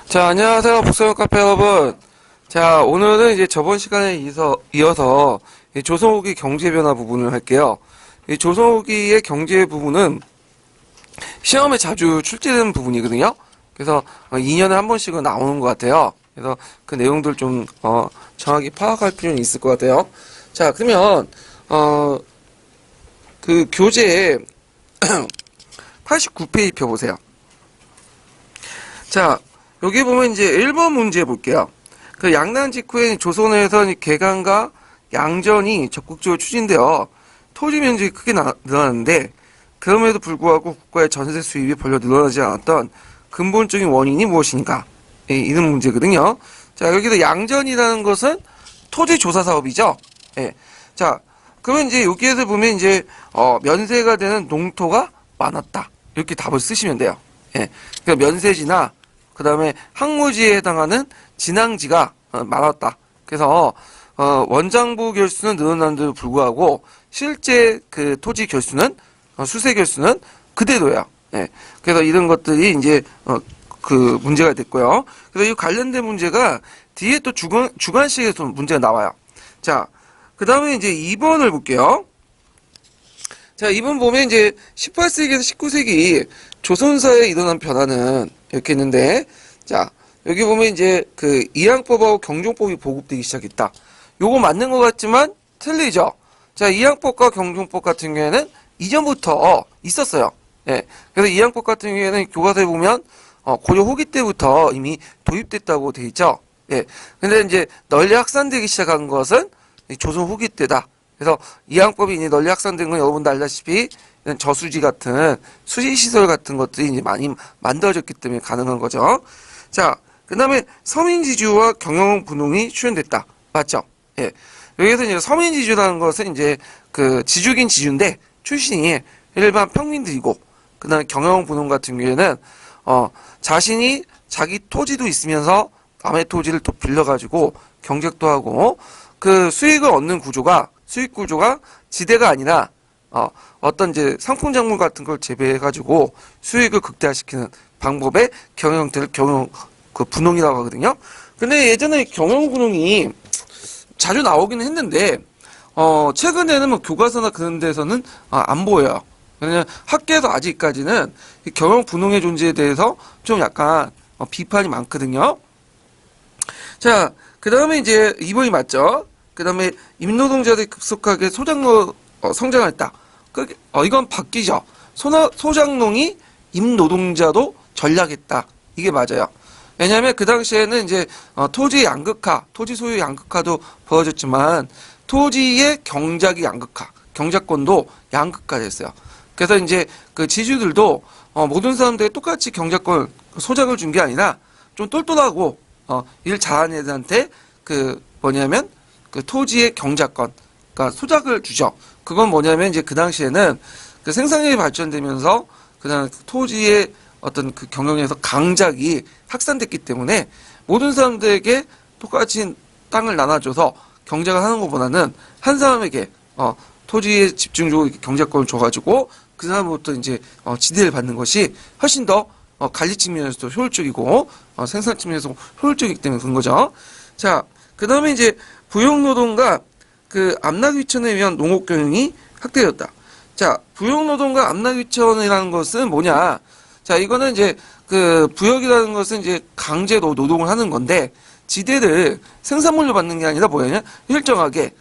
자, 안녕하세요. 북서영 카페 여러분. 자, 오늘은 이제 저번 시간에 이어서 이 조선후기 경제 변화 부분을 할게요. 이 조선후기의 경제 부분은 시험에 자주 출제되는 부분이거든요. 그래서 2년에 한 번씩은 나오는 것 같아요. 그래서 그 내용들 좀 정확히 파악할 필요는 있을 것 같아요. 자, 그러면 그 교재 89페이지 펴보세요. 자, 여기 보면 이제 1번 문제 볼게요. 그 양난 직후에 조선에서 개간과 양전이 적극적으로 추진되어 토지 면적이 크게 늘어났는데, 그럼에도 불구하고 국가의 전세 수입이 별로 늘어나지 않았던 근본적인 원인이 무엇인가? 예, 이런 문제거든요. 자, 여기서 양전이라는 것은 토지 조사 사업이죠. 예. 자, 그러면 이제 여기에서 보면 이제 면세가 되는 농토가 많았다. 이렇게 답을 쓰시면 돼요. 예. 그러니까 면세지나 그 다음에 항모지에 해당하는 진앙지가 많았다. 그래서 원장부 결수는 늘어난데도 불구하고 실제 그 토지 결수는 수세 결수는 그대로야. 예. 그래서 이런 것들이 이제 그 문제가 됐고요. 그래서 이 관련된 문제가 뒤에 또 주관식에서 문제가 나와요. 자, 그 다음에 이제 2번을 볼게요. 자, 2번 보면 이제 18세기에서 19세기 조선사에 일어난 변화는 이렇게 있는데, 자, 여기 보면 이제 그 이항법하고 경종법이 보급되기 시작했다. 요거 맞는 것 같지만 틀리죠? 자, 이항법과 경종법 같은 경우에는 이전부터 있었어요. 예. 그래서 이항법 같은 경우에는 교과서에 보면 고려 후기 때부터 이미 도입됐다고 돼 있죠. 예. 근데 이제 널리 확산되기 시작한 것은 조선 후기 때다. 그래서 이항법이 이제 널리 확산된 건 여러분도 알다시피 저수지 같은 수지시설 같은 것들이 이제 많이 만들어졌기 때문에 가능한 거죠. 자, 그 다음에 서민지주와 경영분홍이 출현됐다. 맞죠? 예. 여기서 이제 서민지주라는 것은 이제 그 지주긴 지주인데 출신이 일반 평민들이고, 그 다음에 경영분홍 같은 경우에는 자신이 자기 토지도 있으면서 남의 토지를 또 빌려가지고 경작도 하고 그 수익을 얻는 구조가 수익 구조가 지대가 아니라 어떤 이제 상품 작물 같은 걸 재배해가지고 수익을 극대화시키는 방법의 경영 형태를 그 분홍이라고 하거든요. 근데 예전에 경영 분홍이 자주 나오기는 했는데 최근에는 뭐 교과서나 그런 데서는 안 보여요. 왜냐면 학계에서 아직까지는 경영 분홍의 존재에 대해서 좀 약간 비판이 많거든요. 자, 그 다음에 이제 2번이 맞죠? 그 다음에 임노동자들이 급속하게 소장농 성장했다. 이건 바뀌죠. 소장농이 임노동자도 전락했다. 이게 맞아요. 왜냐하면 그 당시에는 이제 토지 양극화, 토지 소유 양극화도 벌어졌지만 토지의 경작이 양극화, 경작권도 양극화됐어요. 그래서 이제 그 지주들도 모든 사람들이 똑같이 경작권 소작을 준 게 아니라 좀 똘똘하고 일 잘하는 애들한테 그 뭐냐면 그 토지의 경작권, 그러니까 소작을 주죠. 그건 뭐냐면 이제 그 당시에는 그 생산력이 발전되면서 그다음 토지의 어떤 그 경영에서 강작이 확산됐기 때문에 모든 사람들에게 똑같이 땅을 나눠줘서 경작을 하는 것보다는 한 사람에게 토지에 집중적으로 경작권을 줘가지고 그 사람부터 이제 지대를 받는 것이 훨씬 더 관리 측면에서도 효율적이고 생산 측면에서 효율적이기 때문에 그런 거죠. 자, 그 다음에 이제 부용노동과 그 암락위천에 의한 농업경영이 확대되었다. 자, 부용노동과 암락위천이라는 것은 뭐냐? 자, 이거는 이제 그 부역이라는 것은 이제 강제로 노동을 하는 건데 지대를 생산물로 받는 게 아니라 뭐냐? 일정하게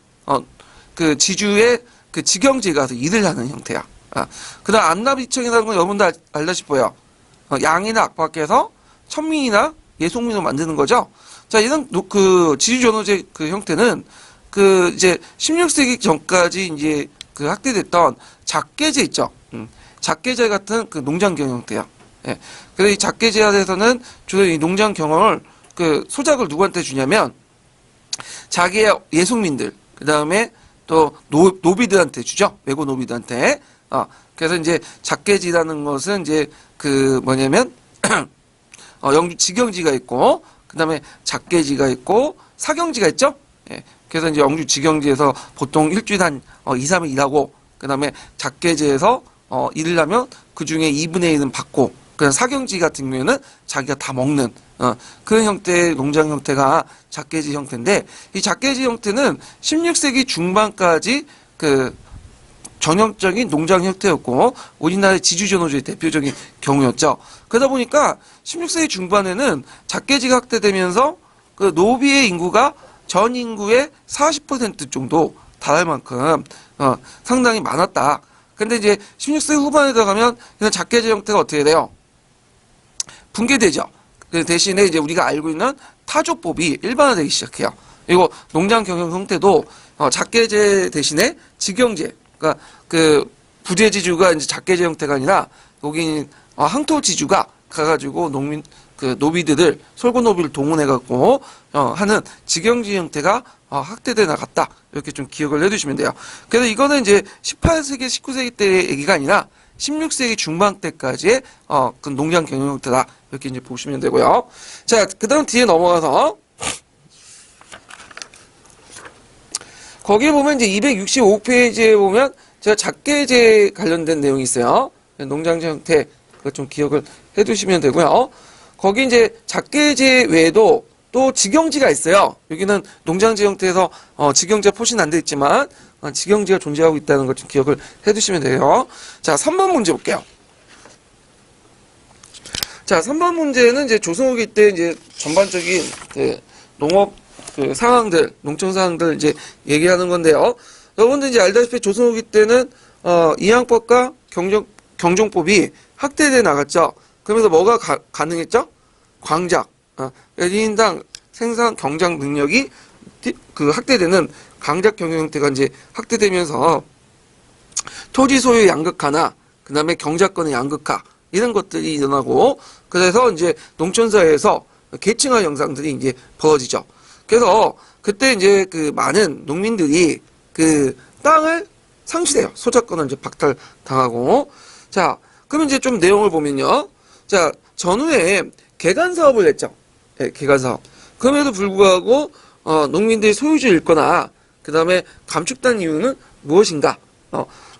그 지주의 그 직영지에 가서 일을 하는 형태야. 그다음 암락위천이라는 건 여러분도 알다시피요. 양이나 악박해서 천민이나 예속민으로 만드는 거죠. 자, 이런 그 지주전호제 그 형태는 그 이제 16세기 전까지 이제 그 확대됐던 작계제 있죠. 작계제 같은 그 농장 경영 형태야. 예. 그래서 이 작계제에서는 주로 이 농장 경영을 그 소작을 누구한테 주냐면 자기의 예속민들, 그 다음에 또 노비들한테 주죠. 외고 노비들한테. 그래서 이제 작계지라는 것은 이제 그 뭐냐면 영주 직영지가 있고, 그 다음에 작계지가 있고, 사경지가 있죠? 예. 그래서 이제 영주 직영지에서 보통 일주일에 한 2, 3일 일하고, 그 다음에 작계지에서 일을 하면 그 중에 2분의 1은 받고, 그냥 사경지 같은 경우에는 자기가 다 먹는 그런 형태의 농장 형태가 작계지 형태인데, 이 작계지 형태는 16세기 중반까지 그 전형적인 농장 형태였고, 우리나라의 지주전호주의 대표적인 경우였죠. 그러다 보니까 16세기 중반에는 작계지가 확대되면서 그 노비의 인구가 전 인구의 40% 정도 달할 만큼 상당히 많았다. 근데 이제 16세기 후반에 들어가면 그냥 작계지 형태가 어떻게 돼요? 붕괴되죠. 그 대신에 이제 우리가 알고 있는 타조법이 일반화되기 시작해요. 그리고 농장 경영 형태도 작계제 대신에 직영제, 그러니까 그 부재지주가 이제 작계제 형태가 아니라 여기 항토지주가 가가지고 농민 그 노비들을 솔고 노비를 동원해갖고 하는 직영지 형태가 확대돼 나갔다. 이렇게 좀 기억을 해두시면 돼요. 그래서 이거는 이제 18세기, 19세기 때 얘기가 아니라 16세기 중반 때까지의 그 농장 경영 형태다. 이렇게 이제 보시면 되고요. 자, 그다음 뒤에 넘어가서 거기에 보면 이제 265페이지에 보면 제가 작계제 관련된 내용이 있어요. 농장제 형태 그거 좀 기억을 해두시면 되고요. 거기 이제 작계제 외에도 또 직영지가 있어요. 여기는 농장지 형태에서 직영지가 표시는 안 돼 있지만 직영지가 존재하고 있다는 걸 좀 기억을 해두시면 돼요. 자, 3번 문제 볼게요. 자, 3번 문제는 이제 조선 후기 때 이제 전반적인 그 농업 그 상황들, 농촌 상황들 이제 얘기하는 건데요. 여러분들 이제 알다시피 조선 후기 때는 이항법과 경종법이 확대돼 나갔죠. 그러면서 뭐가 가능했죠? 광작, 1인당 생산 경작 능력이 그 확대되는 광작 경영 형태가 이제 확대되면서 토지 소유 양극화나 그 다음에 경작권의 양극화 이런 것들이 일어나고 그래서 이제 농촌사회에서 계층화 현상들이 이제 벌어지죠. 그래서 그때 이제 그 많은 농민들이 그 땅을 상실해요. 소작권을 이제 박탈당하고. 자, 그럼 이제 좀 내용을 보면요. 자, 전후에 개간 사업을 했죠. 네, 개간 사업. 그럼에도 불구하고 농민들이 소유주 잃거나 그 다음에 감축된 이유는 무엇인가?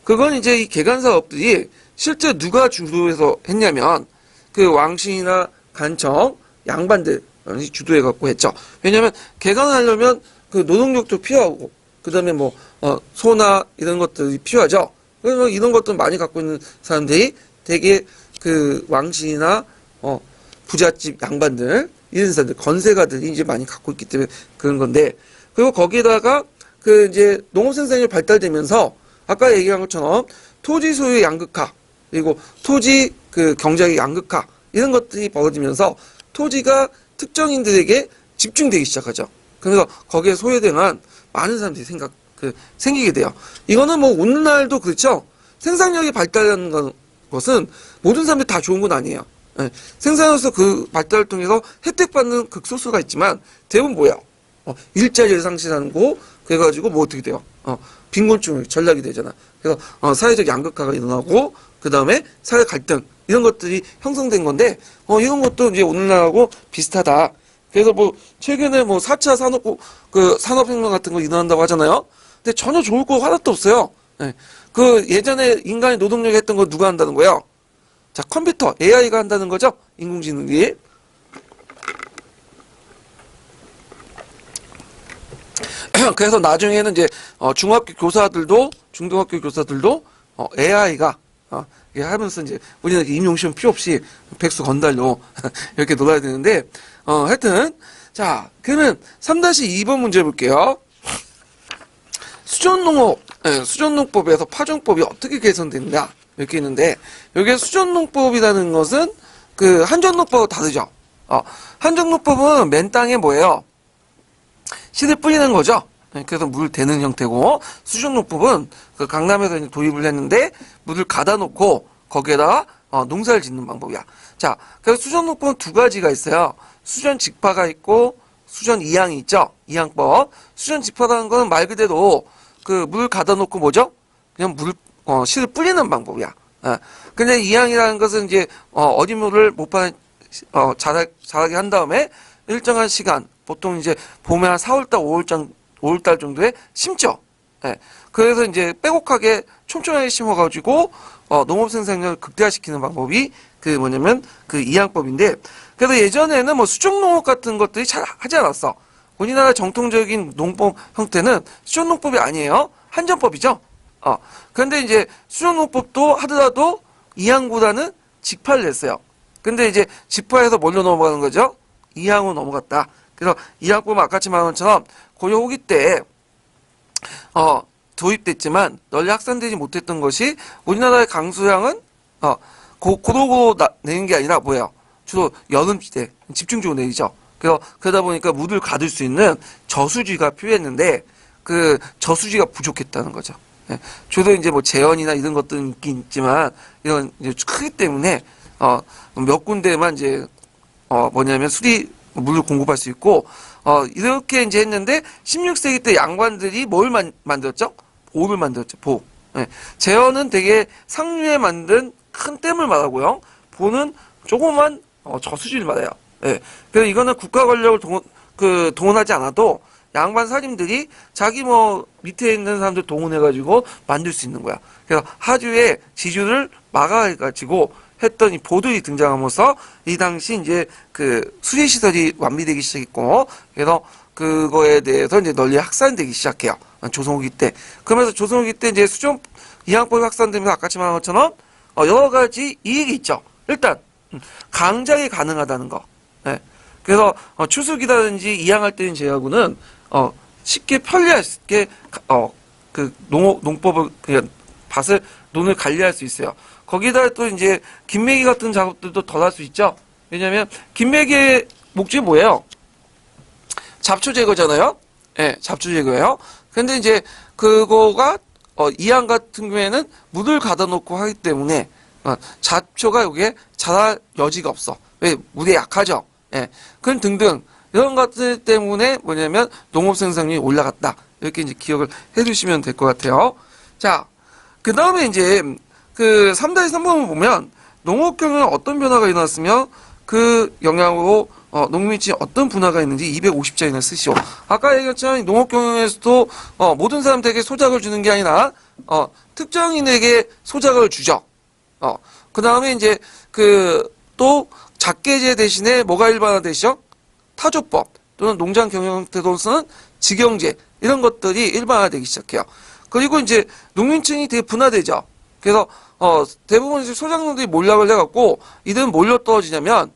그건 이제 이 개간 사업들이 실제 누가 주도해서 했냐면 그 왕신이나 간청, 양반들 주도해 갖고 했죠. 왜냐하면 개간을 하려면 그 노동력도 필요하고 그 다음에 뭐 소나 이런 것들이 필요하죠. 그래서 이런 것들 많이 갖고 있는 사람들이 되게 그 왕신이나 부잣집 양반들 이런 사람들 건세가들이 이제 많이 갖고 있기 때문에 그런 건데 그리고 거기에다가 그 이제 농업 생산력이 발달되면서 아까 얘기한 것처럼 토지 소유 양극화 그리고 토지 그 경작의 양극화 이런 것들이 벌어지면서 토지가 특정인들에게 집중되기 시작하죠. 그래서 거기에 소외되는 많은 사람들이 생기게 돼요. 이거는 뭐 오늘날도 그렇죠. 생산력이 발달하는 것은 모든 사람들이 다 좋은 건 아니에요. 네. 생산으로서 그 발달을 통해서 혜택받는 극소수가 있지만 대부분 뭐야? 일자리를 상실하는 거 그래가지고 뭐 어떻게 돼요? 빈곤층 전락이 되잖아. 그래서 사회적 양극화가 일어나고 그 다음에 사회 갈등 이런 것들이 형성된 건데 이런 것도 이제 오늘날하고 비슷하다. 그래서 뭐 최근에 뭐 4차 산업혁명 같은 거 일어난다고 하잖아요. 근데 전혀 좋을 거 하나도 없어요. 네. 그 예전에 인간이 노동력 했던 거 누가 한다는 거예요? 자, 컴퓨터, AI가 한다는 거죠? 인공지능이. 그래서 나중에는 이제 중학교 교사들도 중등학교 교사들도 AI가 하면서 이제 우리는 임용시험 필요 없이 백수 건달로 이렇게 놀아야 되는데 하여튼 자 그러면 3-2번 문제 볼게요. 수전농법에서 파종법이 어떻게 개선됐냐 이렇게 있는데 여기에 수전농법이라는 것은 그 한전농법하고 다르죠. 한전농법은 맨 땅에 뭐예요? 씨를 뿌리는 거죠. 그래서 물 대는 형태고 수전농법은 그 강남에서 도입을 했는데 물을 가다 놓고 거기에다가 농사를 짓는 방법이야. 자, 그래서 수전농법은 두 가지가 있어요. 수전직파가 있고 수전이항이 있죠. 이항법. 수전직파라는 거는 말 그대로 그 물 가다 놓고 뭐죠? 그냥 씨를 뿌리는 방법이야. 근데 이항이라는 것은 이제 어린물을 못 자라게 한 다음에 일정한 시간 보통 이제 봄에 한 4월달, 5월달 정도에 심죠. 그래서 이제 빼곡하게 촘촘하게 심어가지고 농업 생산량을 극대화시키는 방법이 그 뭐냐면 그 이항법인데, 그래서 예전에는 뭐 수종농업 같은 것들이 잘 하지 않았어. 우리나라 정통적인 농법 형태는 수종농법이 아니에요. 한전법이죠. 그런데 이제 수종농법도 하더라도 이항보다는 직파를 냈어요. 근데 이제 직파에서 뭘로 넘어가는 거죠? 이항으로 넘어갔다. 그래서 이항법은 아까치 말한 것처럼 고려 후기 때 도입됐지만 널리 확산되지 못했던 것이, 우리나라의 강수량은 고도고 내는 게 아니라 뭐예요? 주로 여름시대 집중적으로 내리죠. 그러다 보니까 물을 가둘 수 있는 저수지가 필요했는데 그 저수지가 부족했다는 거죠. 예. 주로 이제 뭐 제연이나 이런 것들은 있긴 있지만 이런 이제 크기 때문에 몇 군데만 이제 뭐냐면 물을 공급할 수 있고, 이렇게 이제 했는데 16세기 때 양반들이 뭘 만들었죠? 보를 만들었죠. 보. 예. 제연은 되게 상류에 만든 큰 댐을 말하고요. 보는 조그만 저수지를 말해요. 예. 그래서 이거는 국가 권력을 동원하지 않아도 양반 사림들이 자기 뭐 밑에 있는 사람들 동원해가지고 만들 수 있는 거야. 그래서 하주의 지주를 막아가지고 했던 이 보들이 등장함으로써 이 당시 이제 그 수리시설이 완비되기 시작했고, 그래서 그거에 대해서 이제 널리 확산되기 시작해요. 조선 후기 때. 그러면서 조선 후기 때 이제 수종 이항법이 확산되면서 아까치 말한 것처럼 여러 가지 이익이 있죠. 일단 강작이 가능하다는 거. 네. 그래서 추수기라든지 이항할 때는 제하고는 쉽게 편리하게 그 농법을 그냥 밭을 논을 관리할 수 있어요. 거기다 또 이제 김매기 같은 작업들도 덜 할 수 있죠. 왜냐하면 김매기의 목적이 뭐예요? 잡초 제거잖아요. 예, 잡초 제거예요. 근데 이제 그거가 이항 같은 경우에는 물을 가다 놓고 하기 때문에 잡초가 여기에 자랄 여지가 없어. 왜? 물에 약하죠. 예, 그런 등등 이런 것들 때문에 뭐냐면 농업 생산량이 올라갔다. 이렇게 이제 기억을 해두시면 될 것 같아요. 자, 그 다음에 이제 그 3-3번을 보면 농업 경영에 어떤 변화가 일어났으며 그 영향으로 농민층에 어떤 분화가 있는지 250장이나 쓰시오. 아까 얘기했지만 농업 경영에서도 모든 사람들에게 소작을 주는 게 아니라 특정인에게 소작을 주죠. 그 다음에 이제 또 작계제 대신에 뭐가 일반화되시죠? 타조법 또는 농장 경영 형태로서는 직영제, 이런 것들이 일반화되기 시작해요. 그리고 이제 농민층이 되게 분화되죠. 그래서 대부분 이제 소작농들이 몰락을 해갖고 이들은 뭘로 떨어지냐면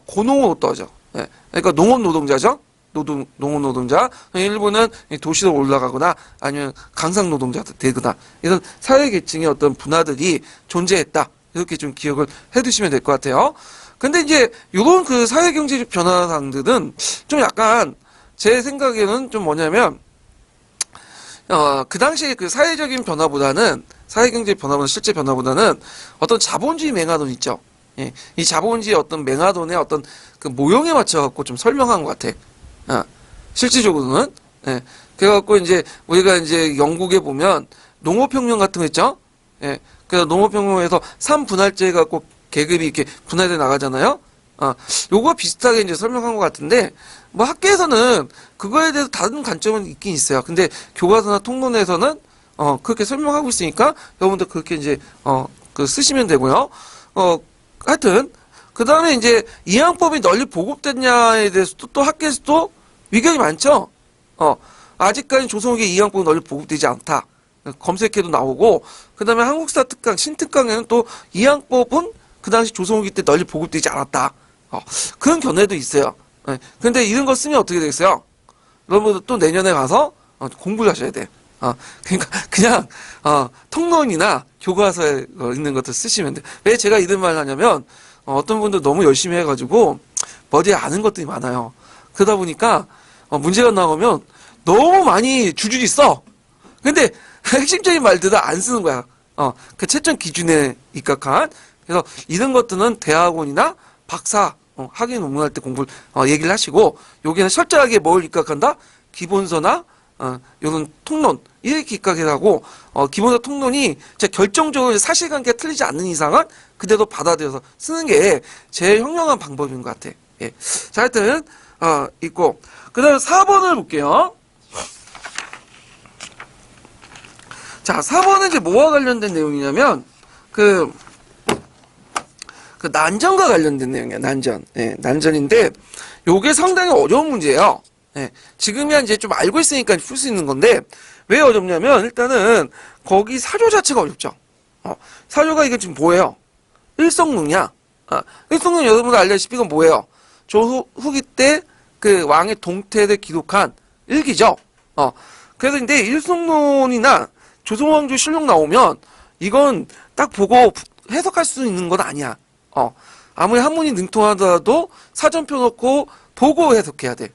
고농으로 떨어져. 예. 그러니까 농업 노동자죠. 농업 노동자. 일부는 도시로 올라가거나 아니면 강상 노동자들 되거나, 이런 사회 계층의 어떤 분화들이 존재했다. 이렇게 좀 기억을 해두시면 될 것 같아요. 근데 이제 요런 그 사회 경제적 변화상들은 좀 약간 제 생각에는 좀 뭐냐면 그 당시에 그 사회적인 변화보다는, 사회경제 변화보다는, 실제 변화보다는 어떤 자본주의 맹하돈 있죠. 예, 이 자본주의 어떤 맹하돈의 어떤 그 모형에 맞춰갖고 좀 설명한 것 같아. 실질적으로는. 예, 그래갖고 이제 우리가 이제 영국에 보면 농업혁명 같은 거 있죠. 예, 그래서 농업혁명에서 3분할제 해갖고 계급이 이렇게 분할돼 나가잖아요. 요거 비슷하게 이제 설명한 것 같은데, 뭐 학교에서는 그거에 대해서 다른 관점은 있긴 있어요. 근데 교과서나 통론에서는 그렇게 설명하고 있으니까 여러분들 그렇게 이제 쓰시면 되고요. 하여튼 그 다음에 이제 이항법이 널리 보급됐냐에 대해서도 또 학교에서도 의견이 많죠. 아직까지 조선 후기 이항법이 널리 보급되지 않다. 검색해도 나오고, 그 다음에 한국사 특강, 신특강에는 또 이항법은 그 당시 조선 후기 때 널리 보급되지 않았다. 그런 견해도 있어요. 네. 근데 이런 거 쓰면 어떻게 되겠어요? 여러분들 또 내년에 가서 공부를 하셔야 돼. 그러니까 그냥 통론이나 교과서에 있는 것들 쓰시면 돼. 왜 제가 이런 말을 하냐면 어떤 분들 너무 열심히 해가지고 머리에 아는 것들이 많아요. 그러다 보니까 문제가 나오면 너무 많이 줄줄이 써. 근데 핵심적인 말들은 안 쓰는 거야. 그 채점 기준에 입각한. 그래서 이런 것들은 대학원이나 박사 학위 논문할 때 공부를 얘기를 하시고, 여기는 철저하게 뭘 입각한다? 기본서나 요런 통론 이렇게 입각을 하고, 기본서 통론이 결정적으로 사실관계가 틀리지 않는 이상은 그대로 받아들여서 쓰는 게 제일 현명한 방법인 것 같아. 예. 자, 하여튼 있고, 그 다음에 4번을 볼게요. 자, 4번은 이제 뭐와 관련된 내용이냐면 그 그 난전과 관련된 내용이야, 난전. 예, 난전인데, 요게 상당히 어려운 문제예요. 예, 지금이야 이제 좀 알고 있으니까 풀 수 있는 건데, 왜 어렵냐면, 일단은, 거기 사조 자체가 어렵죠. 사조가 이게 지금 뭐예요? 일성릉이야. 일성릉 여러분들 알다시피 이건 뭐예요? 조후기 때 그 왕의 동태를 기록한 일기죠. 그래서 근데 일성론이나 조선왕조 실록 나오면 이건 딱 보고 해석할 수 있는 건 아니야. 아무리 한문이 능통하더라도 사전 펴놓고 보고 해석해야 돼.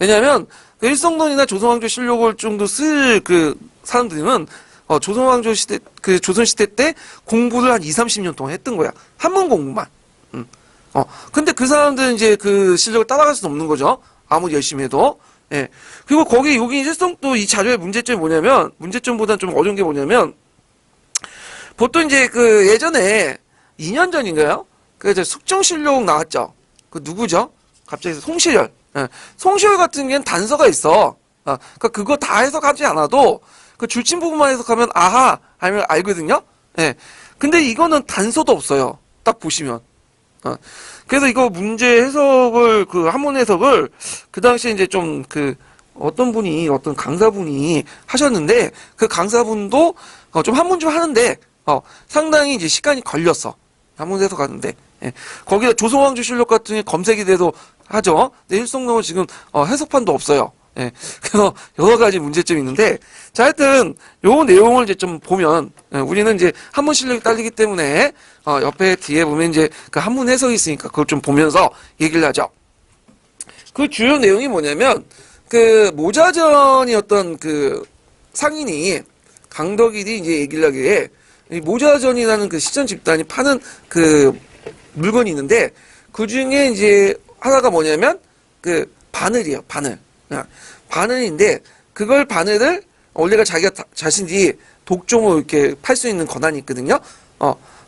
왜냐면 그 일성론이나 조선왕조 실록을 정도 쓸 그 사람들은 조선왕조 시대 그 조선 시대 때 공부를 한 2, 30년 동안 했던 거야. 한문 공부만. 근데 그 사람들은 이제 그 실력을 따라갈 수는 없는 거죠. 아무리 열심히 해도. 예. 그리고 거기 여기 일성 또 이 자료의 문제점이 뭐냐면, 문제점보다는 좀 어려운 게 뭐냐면, 보통 이제 그 예전에 2년 전인가요? 그 이제 숙정실록 나왔죠. 그 누구죠? 갑자기 송시열. 예. 송시열 같은 경우는 단서가 있어. 그러니까 그거 다 해석하지 않아도 그 줄침 부분만 해석하면 아하 하면 알거든요. 예. 근데 이거는 단서도 없어요. 딱 보시면. 그래서 이거 문제 해석을, 그 한문 해석을, 그 당시에 이제 좀 어떤 분이, 어떤 강사분이 하셨는데, 그 강사분도, 좀 한문 좀 하는데, 상당히 이제 시간이 걸렸어. 한문 해석하는데. 예. 거기다 조선왕조 실록 같은 게 검색이 돼도 하죠. 근데 일성록은 지금, 해석판도 없어요. 예. 그래서 여러 가지 문제점이 있는데, 자, 하여튼, 요 내용을 이제 좀 보면, 우리는 이제 한문 실력이 딸리기 때문에, 옆에 뒤에 보면 이제 그 한문 해석이 있으니까 그걸 좀 보면서 얘기를 하죠. 그 주요 내용이 뭐냐면, 그 모자전이었던 그 상인이 강덕일이 이제 얘기를 하기에, 이 모자전이라는 그 시전 집단이 파는 그 물건이 있는데, 그 중에 이제 하나가 뭐냐면, 그 바늘이에요, 바늘. 바늘인데, 그걸 바늘을 원래가 자기가 자신이 독종으로 이렇게 팔 수 있는 권한이 있거든요.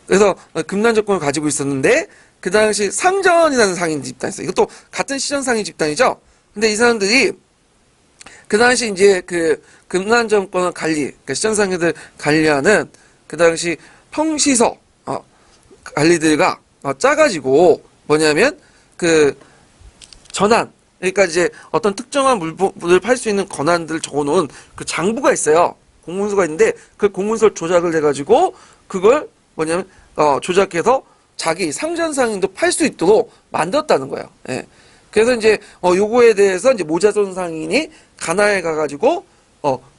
그래서 금난조건을 가지고 있었는데, 그 당시 상전이라는 상인 집단이 있어요. 이것도 같은 시전 상인 집단이죠. 근데 이 사람들이 그 당시 이제 그 금난정권을 그러니까 시전 상인들 관리하는 그 당시 평시서 관리들과 짜가지고 뭐냐면 그 전환, 그러니까 이제 어떤 특정한 물품을 팔 수 있는 권한들을 적어놓은 그 장부가 있어요. 공문서가 있는데 그 공문서를 조작을 해가지고 그걸 뭐냐면 조작해서 자기 상전 상인도 팔 수 있도록 만들었다는 거예요. 예. 그래서 이제 요거에 대해서 이제 모자전 상인이 가나에 가가지고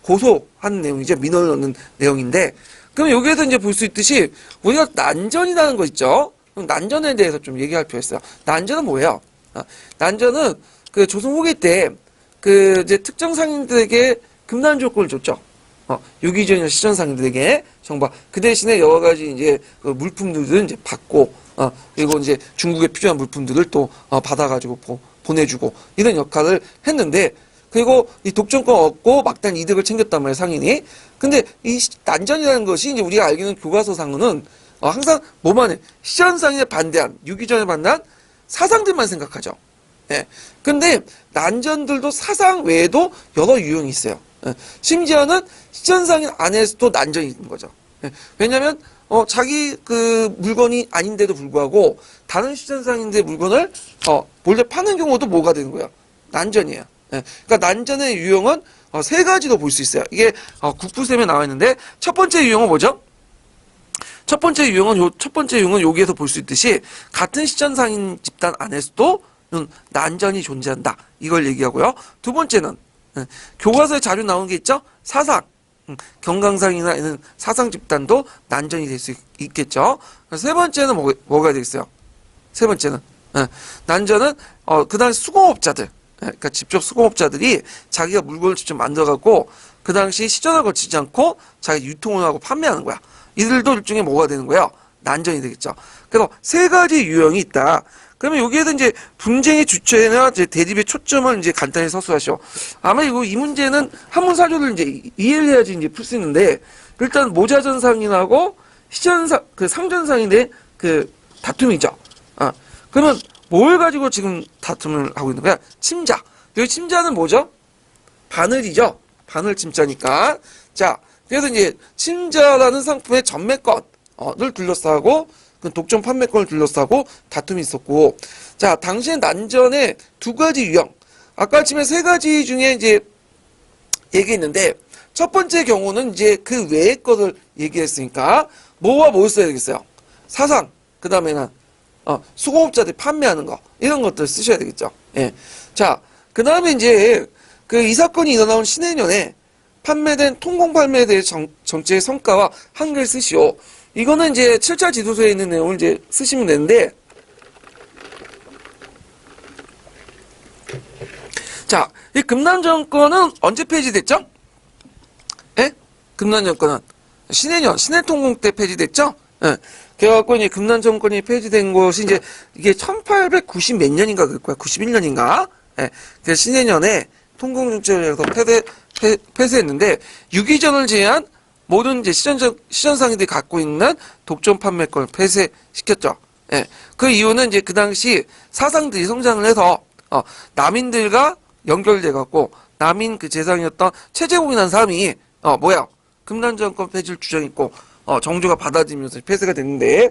고소한 내용이죠. 민원을 넣는 내용인데, 그럼 여기에서 이제 볼 수 있듯이 우리가 난전이라는 거 있죠. 그럼 난전에 대해서 좀 얘기할 필요가 있어요. 난전은 뭐예요? 난전은 그 조선 후기 때 그 이제 특정 상인들에게 금난 조건을 줬죠. 유기전이나 시전 상인들에게 정박. 그 대신에 여러 가지 이제 그 물품들을 이제 받고, 그리고 이제 중국에 필요한 물품들을 또 받아가지고 보내주고 이런 역할을 했는데, 그리고 이 독점권 얻고 막단 이득을 챙겼단 말이에요, 상인이. 근데 이 난전이라는 것이 이제 우리가 알기는 교과서상은 항상 뭐만 해? 시전 상인에 반대한, 유기전에 반대한 사상들만 생각하죠. 예. 근데 난전들도 사상 외에도 여러 유형이 있어요. 예. 심지어는 시전상인 안에서도 난전이 있는 거죠. 예. 왜냐면 자기 그 물건이 아닌데도 불구하고 다른 시전상인들의 물건을 몰래 파는 경우도 뭐가 되는 거예요? 난전이에요. 예. 그러니까 난전의 유형은 세 가지로 볼 수 있어요. 이게 국부셈에 나와 있는데, 첫 번째 유형은 뭐죠? 첫 번째 유형은 여기에서 볼 수 있듯이 같은 시전상인 집단 안에서도 난전이 존재한다. 이걸 얘기하고요. 두 번째는 교과서에 자료 나온 게 있죠? 사상. 경강상이나 이런 사상 집단도 난전이 될 수 있겠죠. 세 번째는 뭐가 되겠어요? 세 번째는 난전은 그 당시 수공업자들, 그러니까 직접 수공업자들이 자기가 물건을 직접 만들어갖고 그 당시 시전을 거치지 않고 자기 유통을 하고 판매하는 거야. 이들도 일종의 뭐가 되는 거예요? 난전이 되겠죠. 그래서 세 가지 유형이 있다. 그러면 여기에서 이제 분쟁의 주체나 이제 대립의 초점을 이제 간단히 서술하시오. 아마 이 문제는 한문 사조를 이제 이해를 해야지 이제 풀 수 있는데, 일단 모자전상인하고 그 상전상인의 그 다툼이죠. 그러면 뭘 가지고 지금 다툼을 하고 있는 거야? 침자. 여기 침자는 뭐죠? 바늘이죠. 바늘 침자니까. 자, 그래서 이제 침자라는 상품의 전매권을 둘러싸고 그 독점 판매권을 둘러싸고 다툼이 있었고, 자, 당시의 난전의 두 가지 유형. 아까 아침에 세 가지 중에 이제 얘기했는데, 첫 번째 경우는 이제 그 외의 것을 얘기했으니까, 뭐와 뭘 써야 되겠어요? 사상, 그 다음에는, 수공업자들이 판매하는 거, 이런 것들 쓰셔야 되겠죠. 예. 자, 그 다음에 이제, 그 이 사건이 일어나온 신해년에 판매된 통공 판매에 대해 정책의 성과와 한글 쓰시오. 이거는 이제 7차 지도서에 있는 내용을 이제 쓰시면 되는데, 자, 이 금난정권은 언제 폐지됐죠? 예? 금난정권은 신해년, 신해통공 때 폐지됐죠? 예. 그래갖고 이제 금난정권이 폐지된 것이 이제 이게 1890 몇 년인가 그럴 거야. 91년인가? 예. 그래서 신해년에 통공정책에서 폐쇄했는데, 유기전을 제외한 모든 이제 시전상인들이 갖고 있는 독점 판매권을 폐쇄시켰죠. 예. 그 이유는 이제 그 당시 사상들이 성장을 해서, 남인들과 연결돼갖고, 남인 그 재상이었던 최재공이라는 사람이, 금난정권 폐지를 주장했고, 정조가 받아들이면서 폐쇄가 됐는데,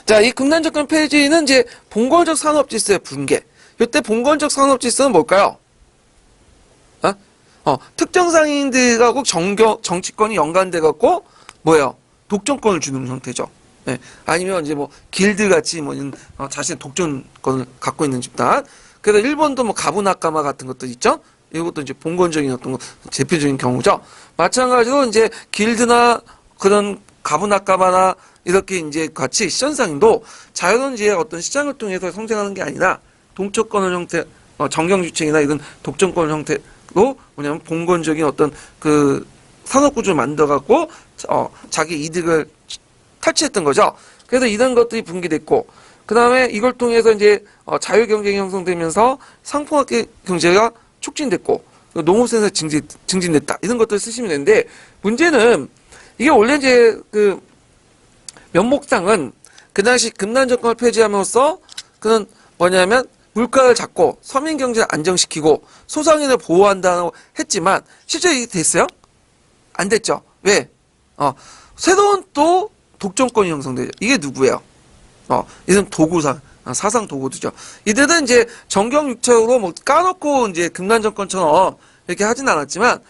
자, 이 금난정권 폐지는 이제 봉건적 산업질서의 붕괴. 이때 봉건적 산업질서는 뭘까요? 특정 상인들하고 정치권이 연관돼갖고, 독점권을 주는 형태죠. 네. 아니면 이제 길드 같이 자신의 독점권을 갖고 있는 집단. 그래서 일본도 가부나카마 같은 것들 있죠? 이것도 이제 봉건적인 어떤 대표적인 경우죠. 마찬가지로 이제 길드나 그런 가부나카마나 이렇게 이제 같이 시전상인도 자연원지의 어떤 시장을 통해서 성장하는 게 아니라 동초권을 형태, 정경주택이나 이런 독점권 형태로 뭐냐면 봉건적인 어떤 그 산업구조를 만들어갖고, 자기 이득을 탈취했던 거죠. 그래서 이런 것들이 붕괴됐고, 그 다음에 이걸 통해서 이제, 자유경쟁이 형성되면서 상품화 경제가 촉진됐고, 농업생산이 증진됐다. 이런 것들을 쓰시면 되는데, 문제는 이게 원래 이제 그 면목상은 그 당시 금난정권을 폐지함으로써 그는 뭐냐면 물가를 잡고 서민 경제를 안정시키고 소상인을 보호한다고 했지만 실제 이게 됐어요? 안 됐죠. 왜? 새로운 또 독점권이 형성되죠. 이게 누구예요? 이들은 도구상, 사상 도구들죠. 이들은 이제 정경유착으로 까놓고 이제 금난정권처럼 이렇게 하진 않았지만,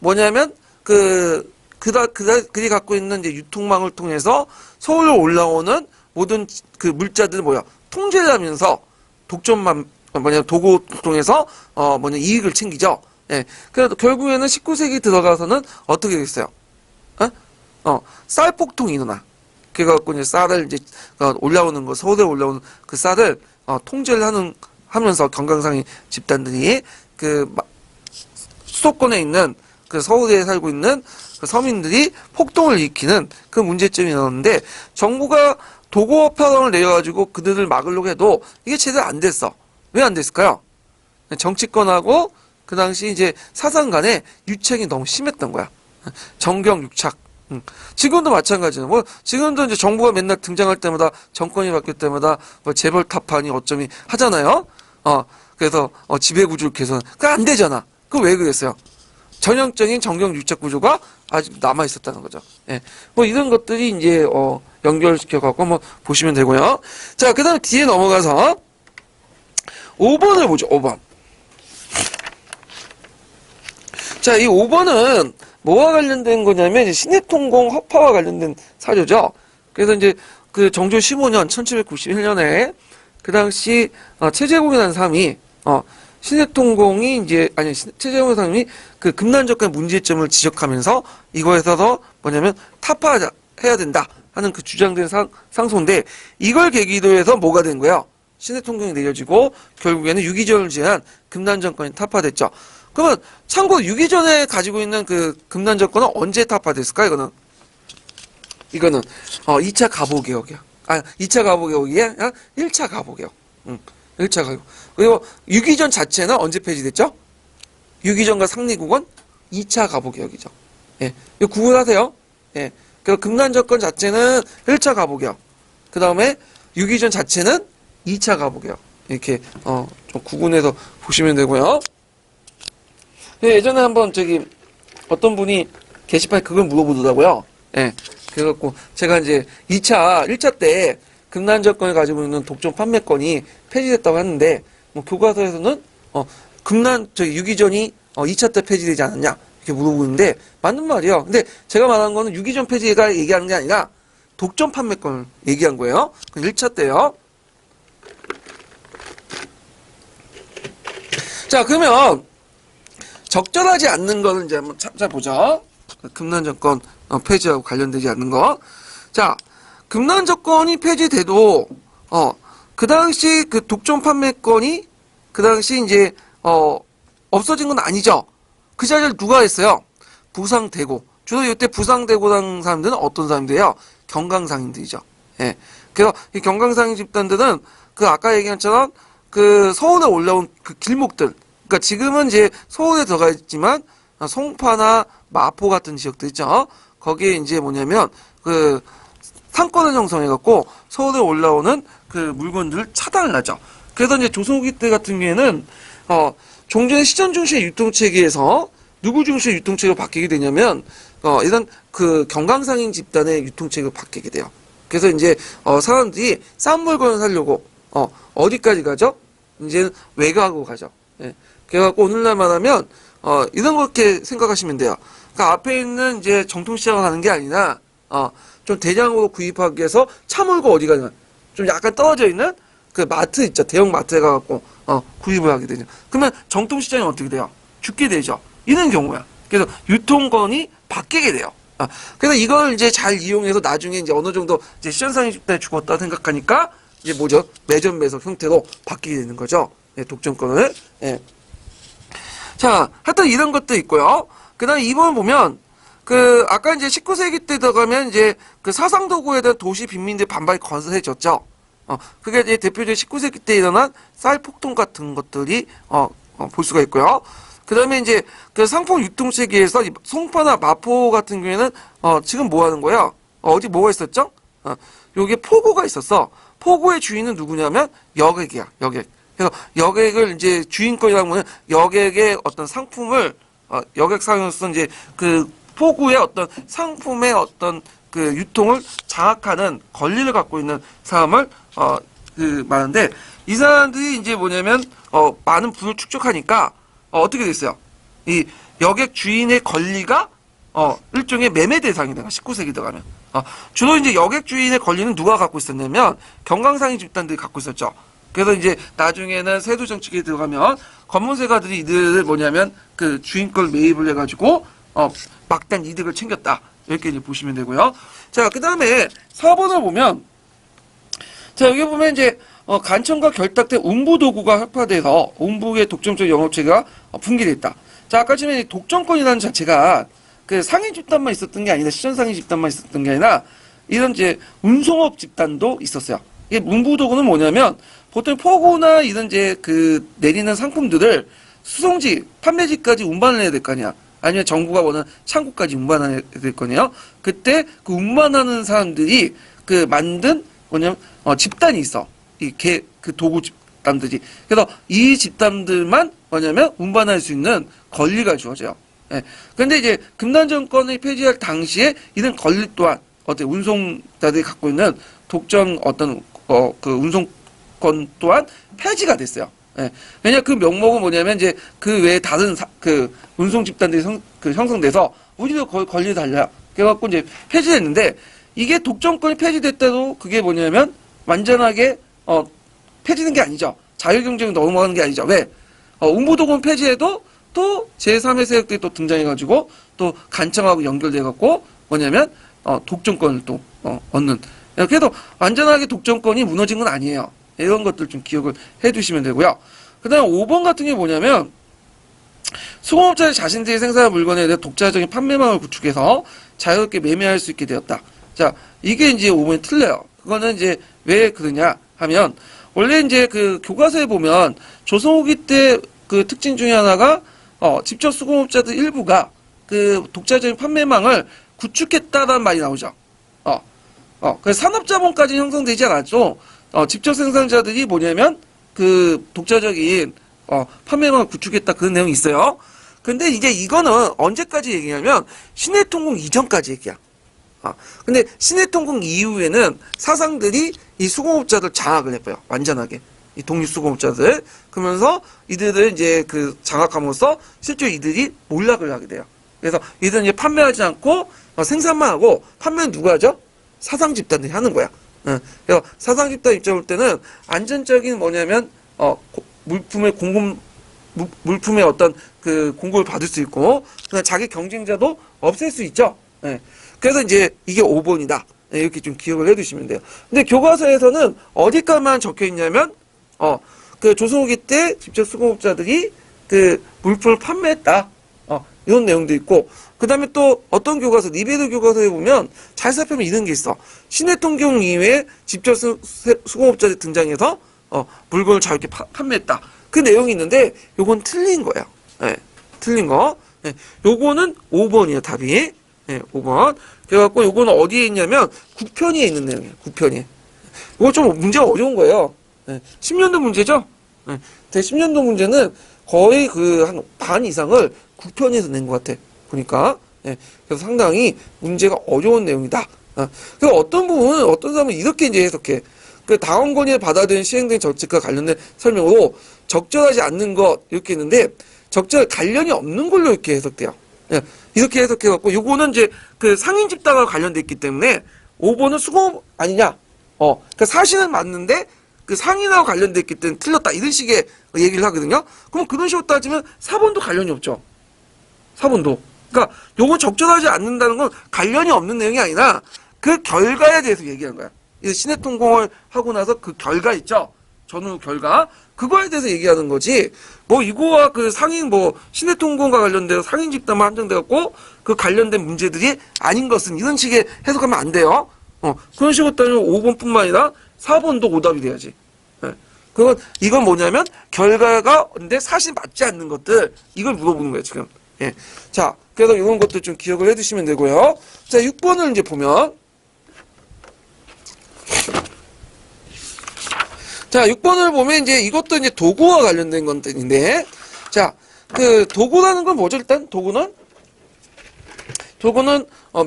뭐냐면, 그들이 갖고 있는 이제 유통망을 통해서 서울로 올라오는 모든 그 물자들을 통제를 하면서 독점만, 도구 통해서, 이익을 챙기죠. 예. 그래도 결국에는 19세기 들어가서는 어떻게 됐어요? 쌀폭통이 일어나. 그래갖고 이제 쌀을 이제 올라오는 거, 서울에 올라오는 그 쌀을 통제를 하면서 경강상인 집단들이 수도권에 있는 그 서울에 살고 있는 그 서민들이 폭동을 일으키는 그 문제점이 나오는데, 정부가 도구업화령을 내려가지고 그들을 막으려고 해도 이게 제대로 안 됐어. 왜 안 됐을까요? 정치권하고 그 당시 이제 사상 간의 유착이 너무 심했던 거야. 정경유착. 지금도 마찬가지는 지금도 이제 정부가 맨날 등장할 때마다 정권이 바뀔 때마다 재벌 타파니 어쩌니 하잖아요. 그래서 지배구조 개선. 그거 안 되잖아. 그거 왜 그랬어요? 전형적인 정경유착 구조가 아직 남아 있었다는 거죠. 예. 이런 것들이 이제 연결시켜 갖고 보시면 되고요. 자, 그다음에 뒤에 넘어가서 5번을 보죠. 5번. 자, 이 5번은 뭐와 관련된 거냐면 이제 신해통공 허파와 관련된 사료죠. 그래서 이제 그 정조 15년 1791년에 그 당시 최재공이라는 사람이 신해통공이 이제 최재공이라는 사람이 그 금난정권의 문제점을 지적하면서 이거에서 뭐냐면 타파해야 된다 하는 그 주장된 상소인데, 이걸 계기로 해서 뭐가 된 거예요? 신해통공이 내려지고 결국에는 유기전을 제한 금난정권이 타파됐죠. 그러면 참고로 유기전에 가지고 있는 그 금난정권은 언제 타파됐을까? 이거는 2차 가보개혁이야. 2차 가보개혁이야? 1차 가보개혁. 1차 가보개혁. 그리고 유기전 자체는 언제 폐지됐죠? 유기전과 상리국은 2차 가보개혁이죠. 예. 이거 구분하세요. 예. 그리고 금난정권 자체는 1차 가보개혁. 그 다음에 유기전 자체는 2차 가보개혁. 이렇게 좀 구분해서 보시면 되고요. 예전에 한번 어떤 분이 게시판에 그걸 물어보더라고요. 예. 그래갖고 제가 이제 1차 때 금난정권을 가지고 있는 독점 판매권이 폐지됐다고 하는데 뭐 교과서에서는 유기전이 2차 때 폐지되지 않았냐 이렇게 물어보는데 맞는 말이에요. 근데 제가 말한 거는 유기전 폐지가 얘기하는 게 아니라 독점 판매권을 얘기한 거예요. 1차 때요. 자, 그러면 적절하지 않는 거는 이제 한번 찾아보죠. 금난정권 폐지하고 관련되지 않는 거. 자, 금난정권이 폐지돼도 그 당시 그 독점 판매권이 그 당시 이제 없어진 건 아니죠. 그 자리를 누가 했어요? 부상대고. 주로 이때 부상대고라는 사람들은 어떤 사람들이에요? 경강상인들이죠. 예. 그래서 이 경강상인 집단들은 그 아까 얘기한 것처럼 그 서울에 올라온 그 길목들, 그러니까 지금은 이제 서울에 들어가 있지만 송파나 마포 같은 지역들 있죠. 거기에 이제 뭐냐면 그 상권을 형성해갖고 서울에 올라오는 그 물건들을 차단을 하죠. 그래서 이제 조선 후기 때 같은 경우에는 종전의 시장 중심의 유통체계에서 누구 중심의 유통체계로 바뀌게 되냐면 이런 그 경강상인 집단의 유통체계로 바뀌게 돼요. 그래서 이제 사람들이 싼 물건을 사려고 어디까지 가죠? 이제 외곽으로 가죠. 예. 그래갖고 오늘날 말하면 이런 거렇게 생각하시면 돼요. 그러니까 앞에 있는 이제 정통시장을 가는 게 아니라 좀 대량으로 구입하기 위해서 차 몰고 어디 가냐? 좀 약간 떨어져 있는 그 마트 있죠. 대형 마트에 가갖고 구입을 하게 되죠. 그러면 정통시장이 어떻게 돼요? 죽게 되죠. 이런 경우야. 그래서 유통권이 바뀌게 돼요. 그래서 이걸 이제 잘 이용해서 나중에 이제 어느 정도 이제 시장상인 집단이 죽었다 생각하니까 이제 뭐죠? 매점 매석 형태로 바뀌게 되는 거죠. 예, 독점권을. 예. 자, 하여튼 이런 것도 있고요. 그 다음에 2번 보면, 아까 이제 19세기 때 들어가면 이제 그 사상도구에 대한 도시 빈민들 반발이 거세졌죠. 그게 이제 대표적인 19세기 때 일어난 쌀폭동 같은 것들이, 볼 수가 있고요. 그 다음에 이제 그 상품 유통체계에서 송파나 마포 같은 경우에는, 지금 뭐 하는 거야? 어디 뭐가 있었죠? 여기에 포구가 있었어. 포구의 주인은 누구냐면 여객이야, 여객. 그래서 여객을 이제 주인권이라고 하면 여객의 어떤 상품을 여객상으로서 이제 그 포구의 어떤 상품의 어떤 그 유통을 장악하는 권리를 갖고 있는 사람을 말하는데 이 사람들이 이제 뭐냐면 많은 부를 축적하니까 어떻게 됐어요? 이 여객 주인의 권리가 일종의 매매 대상이 돼요. 19세기 들어가면. 주로 이제 여객 주인의 권리는 누가 갖고 있었냐면 경강상인 집단들이 갖고 있었죠. 그래서 이제 나중에는 세도 정책에 들어가면 검문세가들이 이들을 뭐냐면 그 주인권 매입을 해가지고 막대한 이득을 챙겼다. 이렇게 이제 보시면 되고요. 자, 그 다음에 4번을 보면 자, 여기 보면 이제 간청과 결탁된 운부도구가 획파돼서 운부의 독점적 영업체가 붕괴됐다. 자, 아까 전에 독점권이라는 자체가 그 상인 집단만 있었던 게 아니라 시전상인 집단만 있었던 게 아니라 이런 이제 운송업 집단도 있었어요. 이게 운부도구는 뭐냐면 보통 포구나 이런 이제 그 내리는 상품들을 수송지, 판매지까지 운반을 해야 될 거 아니야. 아니면 정부가 원하는 창고까지 운반해야 될 거네요. 그때 그 운반하는 사람들이 그 만든 뭐냐면 집단이 있어. 그 도구 집단들이. 그래서 이 집단들만 뭐냐면 운반할 수 있는 권리가 주어져요. 예. 근데 이제 금난정권이 폐지할 당시에 이런 권리 또한 어때 운송자들이 갖고 있는 독점 어떤 그 운송권 또한 폐지가 됐어요. 예. 왜냐 그 명목은 뭐냐면 이제 그 외에 다른 그 운송 집단들이 형성돼서 우리도 거의 권리 달라요. 그래갖고 이제 폐지됐는데 이게 독점권이 폐지됐다도 그게 뭐냐면 완전하게 폐지된 게 아니죠. 자유경쟁이 넘어가는 게 아니죠. 왜? 운부도군 폐지해도 또 제3의 세력들이 또 등장해가지고 또 간청하고 연결돼갖고 뭐냐면 독점권을 또 얻는. 그래도 완전하게 독점권이 무너진 건 아니에요. 이런 것들 좀 기억을 해두시면 되고요. 그 다음에 5번 같은 게 뭐냐면 수공업자들 자신들이 생산한 물건에 대해 독자적인 판매망을 구축해서 자유롭게 매매할 수 있게 되었다. 자, 이게 이제 5번이 틀려요. 그거는 이제 왜 그러냐 하면 원래 이제 그 교과서에 보면 조선 후기 때 그 특징 중에 하나가 직접 수공업자들 일부가 그 독자적인 판매망을 구축했다라는 말이 나오죠. 그래서 산업자본까지 형성되지 않았죠. 직접 생산자들이 뭐냐면 그 독자적인 판매망을 구축했다 그런 내용이 있어요. 근데 이제 이거는 언제까지 얘기냐면 신해통공 이전까지 얘기야. 근데 신해통공 이후에는 사상들이 이 수공업자들 장악을 해봐요. 완전하게. 이 독립수공업자들. 그러면서 이들을 이제 그 장악함으로써 실제로 이들이 몰락을 하게 돼요. 그래서 이들은 이제 판매하지 않고 생산만 하고 판매는 누가 하죠? 사상 집단들이 하는 거야. 그래서 사상 집단 입장에 볼 때는 안전적인 뭐냐면 물품의 어떤 그 공급을 받을 수 있고 그다음 자기 경쟁자도 없앨 수 있죠. 예. 그래서 이제 이게 5번이다. 예, 이렇게 좀 기억을 해두시면 돼요. 근데 교과서에서는 어디까지만 적혀 있냐면 그 조선 후기 때 직접 수공업자들이 그 물품을 판매했다. 이런 내용도 있고 그 다음에 또 어떤 교과서 리베르 교과서에 보면 잘 살펴보면 이런 게 있어. 신해통공 이후에 직접 수공업자들이 등장해서 물건을 자유롭게 판매했다. 그 내용이 있는데 요건 틀린 거예요. 예, 틀린 거. 예, 요거는 5번이에요, 답이. 예, 5번. 그래갖고 요거는 어디에 있냐면 9편에 있는 내용이에요. 9편에. 이거 좀 문제가 어려운 거예요. 예, 10년도 문제죠? 예, 10년도 문제는 거의 그 한 반 이상을 9편에서 낸 것 같아. 보니까. 예, 그래서 상당히 문제가 어려운 내용이다. 그 어떤 부분은 어떤 사람은 이렇게 이제 해석해. 그 다원 권위에 받아들인 시행된 정책과 관련된 설명으로 적절하지 않는 것 이렇게 했는데 적절 관련이 없는 걸로 이렇게 해석돼요. 예, 이렇게 해석해갖고 요거는 이제 그 상인 집단과 관련돼 있기 때문에 5번은 수공업 아니냐. 그 사실은 맞는데 그 상인하고 관련돼 있기 때문에 틀렸다 이런 식의 얘기를 하거든요. 그럼 그런 식으로 따지면 4번도 관련이 없죠. 4번도. 그러니까 요거 적절하지 않는다는 건 관련이 없는 내용이 아니라 그 결과에 대해서 얘기한 거야. 신해통공을 하고 나서 그 결과 있죠. 전후 결과. 그거에 대해서 얘기하는 거지. 뭐 이거와 그 상인 뭐 신해통공과 관련돼서 상인 집단만 한정돼갖고 그 관련된 문제들이 아닌 것은 이런 식의 해석하면 안 돼요. 그런 식으로 따지면 5번뿐만 아니라 4번도 오답이 돼야지. 예. 이건 뭐냐면 결과가 근데 사실 맞지 않는 것들 이걸 물어보는 거예요 지금. 예. 자, 그래서 이런 것도 좀 기억을 해두시면 되고요. 자, 6번을 이제 보면. 자, 6번을 보면 이제 이것도 이제 도구와 관련된 건데, 자, 그 도구라는 건 뭐죠? 일단 도구는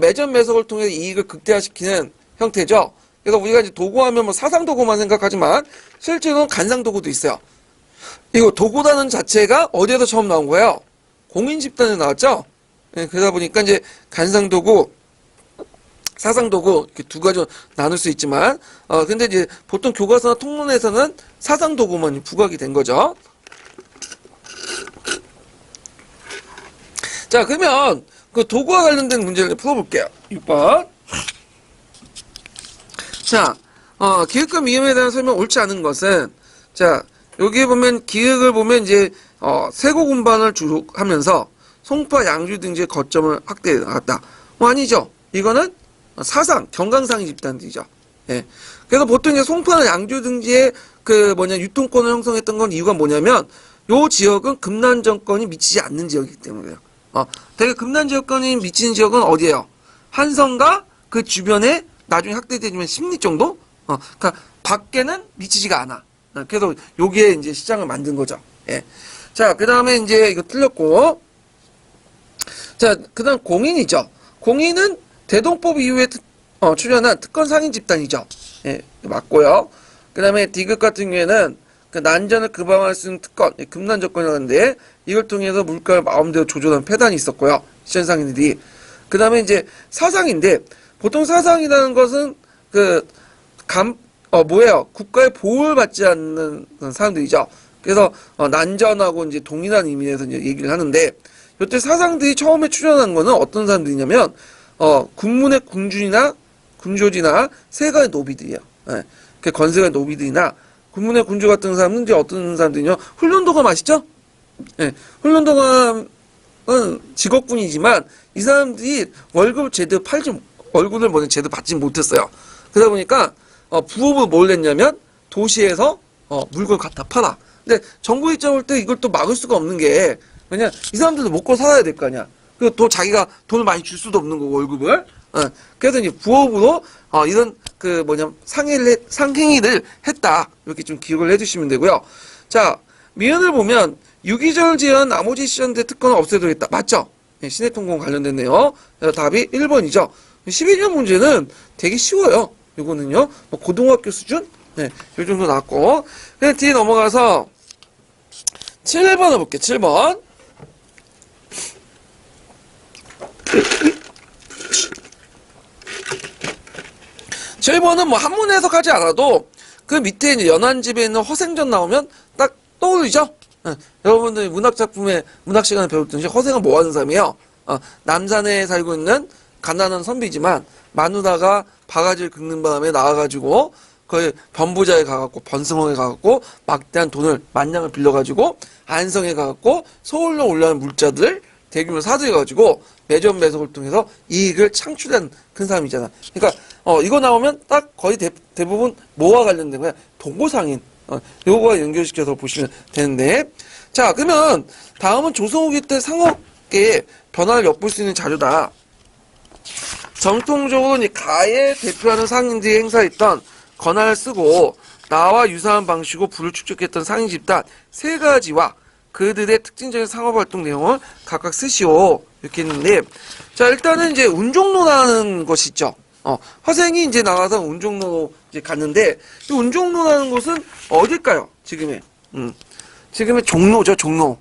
매점 매석을 통해 이익을 극대화시키는 형태죠. 그래서 우리가 이제 도구하면 뭐 사상 도구만 생각하지만 실제로는 간상 도구도 있어요. 이거 도구라는 자체가 어디에서 처음 나온 거예요? 공인 집단에 나왔죠. 네, 그러다 보니까 이제 간상 도구, 사상 도구 이렇게 두 가지로 나눌 수 있지만, 근데 이제 보통 교과서나 통론에서는 사상 도구만 부각이 된 거죠. 자, 그러면 그 도구와 관련된 문제를 풀어볼게요. 6번. 자, 기획과 미음에 대한 설명 옳지 않은 것은, 자, 여기에 보면, 기획을 보면 이제, 세곡 운반을 주로 하면서, 송파, 양주 등지의 거점을 확대해 나갔다. 아니죠. 이거는 사상, 경강상의 집단들이죠. 예. 그래서 보통 이제 송파나 양주 등지의 유통권을 형성했던 건 이유가 뭐냐면, 요 지역은 금난 정권이 미치지 않는 지역이기 때문이에요. 되게 금난 정권이 미치는 지역은 어디예요? 한성과 그 주변에 나중에 확대되면 10리 정도? 그러니까 밖에는 미치지가 않아. 그래서 여기에 이제 시장을 만든 거죠. 예. 자, 그 다음에 이제 이거 틀렸고. 자, 그 다음 공인이죠. 공인은 대동법 이후에 출연한 특권 상인 집단이죠. 예, 맞고요. 그 다음에 디귿 같은 경우에는 그 난전을 급방할 수 있는 특권, 금난조건이라는데 이걸 통해서 물가를 마음대로 조절하는 패단이 있었고요. 시전상인들이. 그 다음에 이제 사상인데 보통 사상이라는 것은 뭐예요? 국가의 보호를 받지 않는 사람들이죠. 그래서 난전하고 이제 동일한 의미에서 이제 얘기를 하는데 이때 사상들이 처음에 출연한 거는 어떤 사람들이냐면 군문의 군주나 군조지나 세가의 노비들이에요. 예. 그 건세가의 노비들이나 군문의 군주 같은 사람은 이제 어떤 사람들이냐 훈련도감 아시죠? 예. 훈련도감은 직업군이지만 이 사람들이 월급을 제대로 제대로 받지 못했어요. 그러다 보니까 부업을 뭘 냈냐면 도시에서 물건을 갖다 팔아. 근데 정부 입장을 볼 때 이걸 또 막을 수가 없는 게 왜냐 이 사람들도 먹고 살아야 될 거 아니야. 그리고 또 자기가 돈을 많이 줄 수도 없는 거고 월급을. 그래서 이제 부업으로 이런 상행위를 했다. 이렇게 좀 기억을 해주시면 되고요. 자, 미연을 보면 유기적을 제한 나머지 시전대 특권을 없애도록했다. 맞죠? 네, 신해통공 관련됐네요. 답이 1번이죠. 12년 문제는 되게 쉬워요. 이거는요, 뭐 고등학교 수준? 네, 요 정도 나왔고. 그냥 뒤에 넘어가서 7번을 볼게요. 7번. 7번은 뭐 한문 해석하지 않아도 그 밑에 이제 연안집에 있는 허생전 나오면 딱 떠오르죠? 예, 여러분들 문학 시간에 배웠듯이 허생은 뭐 하는 사람이에요? 남산에 살고 있는 가난한 선비지만 마누라가 바가지를 긁는 바람에 나와가지고 거의 변부자에 가갖고 번성호에 가갖고 막대한 돈을 만냥을 빌려가지고 안성에 가갖고 서울로 올라오는 물자들을 대규모 사들여가지고 매점 매석을 통해서 이익을 창출한 큰 사람이잖아. 그러니까 이거 나오면 딱 거의 대부분 뭐와 관련된 거야? 도고상인. 요거와 연결시켜서 보시면 되는데, 자, 그러면 다음은 조선후기 때 상업계의 변화를 엿볼 수 있는 자료다. 전통적으로 이 가에 대표하는 상인들이 행사했던 권한을 쓰고 나와 유사한 방식으로 부를 축적했던 상인 집단 세 가지와 그들의 특징적인 상업활동 내용을 각각 쓰시오. 이렇게 했는데, 자, 일단은 이제 운종로라는 것이 있죠. 허생이 이제 나와서 운종로 이제 갔는데, 이 운종로라는 곳은 어딜까요? 지금의 종로죠, 종로.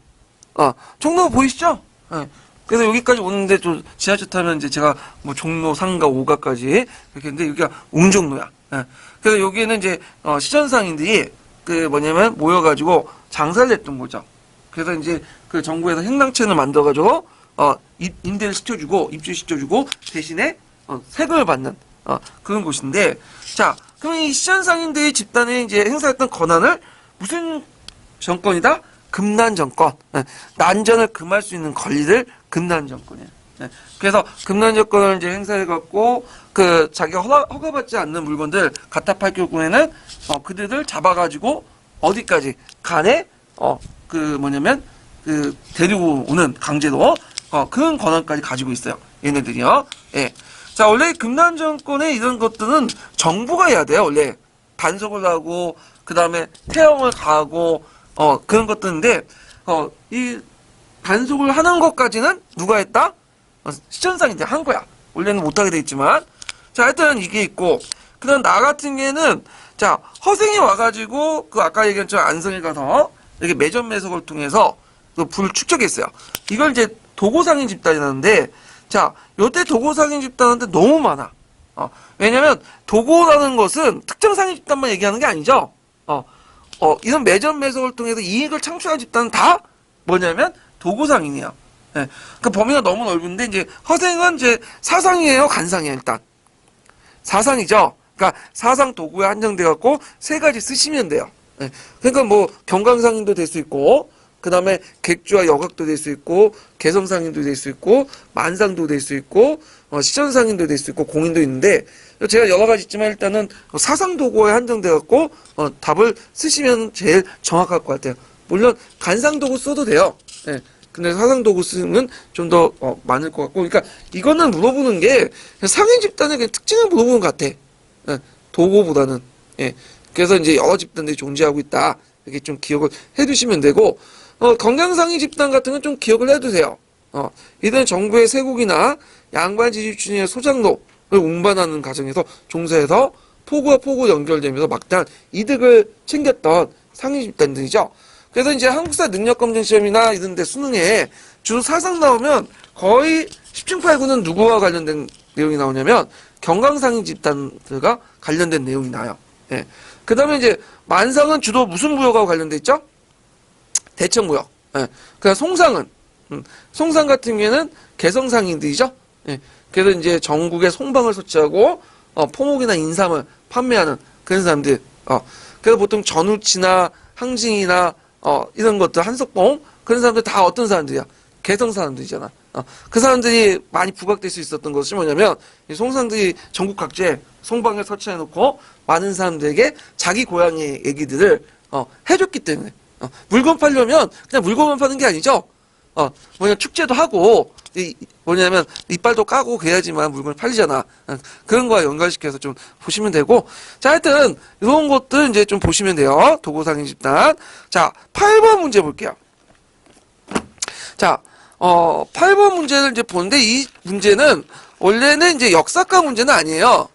종로 보이시죠? 예. 그래서 여기까지 오는데 좀 지하철 타면 이제 제가 뭐 종로, 상가, 오가까지 이렇게 했는데 여기가 운종로야. 예. 그래서 여기에는 이제 시전상인들이 모여가지고 장사를 했던 거죠. 그래서 이제 그 정부에서 행랑채를 만들어가지고 임대를 시켜주고 입주시켜주고 대신에 세금을 받는 그런 곳인데, 자, 그럼 이 시전상인들의 집단에 이제 행사했던 권한을 무슨 정권이다? 금난정권. 난전을 금할 수 있는 권리를 금난정권이에요. 그래서 금난정권을 이제 행사해갖고 그 자기가 허가받지 않는 물건들 갖다 팔 경우에는 그들을 잡아가지고 어디까지 간에 데리고 오는 강제로 그런 권한까지 가지고 있어요. 얘네들이요. 예. 자, 원래 금난정권의 이런 것들은 정부가 해야 돼요. 원래 단속을 하고 그 다음에 태형을 가하고 그런 것들인데 이 단속을 하는 것까지는 누가 했다? 시천상인들이 한 거야. 원래는 못하게 돼 있지만. 자, 하여튼 이게 있고, 그 다음 나 같은 경우에는 자, 허생이 와가지고 그 아까 얘기한 저 안성에 가서 이렇게 매점 매석을 통해서 그 불을 축적했어요. 이걸 이제 도고상인 집단이라는데, 자, 요때 도고상인 집단한테 너무 많아. 왜냐면 도고라는 것은 특정 상인 집단만 얘기하는 게 아니죠. 이런 매점 매석을 통해서 이익을 창출한 집단은 다 뭐냐면 도고상인이에요. 예. 그 범위가 너무 넓은데 이제 허생은 이제 사상이에요, 간상이에요. 일단 사상이죠. 그러니까 사상 도구에 한정돼 갖고 세 가지 쓰시면 돼요. 예. 그러니까 뭐 경강상인도 될 수 있고, 그 다음에 객주와 여각도 될 수 있고, 개성상인도 될 수 있고, 만상도 될 수 있고, 시전상인도 될 수 있고, 공인도 있는데 제가 여러 가지 있지만 일단은 사상 도구에 한정돼 갖고 답을 쓰시면 제일 정확할 것 같아요. 물론 간상 도구 써도 돼요. 예. 근데 사상 도구 쓰면 좀 더 많을 것 같고, 그러니까 이거는 물어보는 게 상인 집단의 그냥 특징을 물어보는 것 같아. 예. 도구보다는. 예. 그래서 이제 여러 집단들이 존재하고 있다. 이렇게 좀 기억을 해두시면 되고, 건강상인 집단 같은 건 좀 기억을 해두세요. 이들은 정부의 세국이나 양반 지지 추진의 소장로를 운반하는 과정에서 종사해서 포구와 포구 연결되면서 막대한 이득을 챙겼던 상인 집단들이죠. 그래서 이제 한국사 능력검증 시험이나 이런 데 수능에 주로 사상 나오면 거의 10중 8구는 누구와 관련된 내용이 나오냐면 경강상인 집단들과 관련된 내용이 나요. 예. 그 다음에 이제 만상은 주로 무슨 무역과 관련돼 있죠? 대청무역. 예. 그다음 송상 같은 경우에는 개성상인들이죠. 예. 그래서 이제 전국에 송방을 소치하고 포목이나 인삼을 판매하는 그런 사람들. 그래서 보통 전우치나 항징이나 이런 것들, 한석봉 그런 사람들 다 어떤 사람들이야? 개성 사람들이잖아. 그 사람들이 많이 부각될 수 있었던 것이 뭐냐면 이 송상들이 전국 각지에 송방을 설치해놓고 많은 사람들에게 자기 고향의 얘기들을 해줬기 때문에 물건 팔려면 그냥 물건만 파는 게 아니죠. 축제도 하고 뭐냐면 이빨도 까고 그래야지만 물건이 팔리잖아. 그런 거와 연관시켜서 좀 보시면 되고, 자, 하여튼 이런 것들 이제 좀 보시면 돼요. 도고상인 집단. 자, 8번 문제 볼게요. 자, 8번 문제를 이제 보는데 이 문제는 원래는 이제 역사과 문제는 아니에요.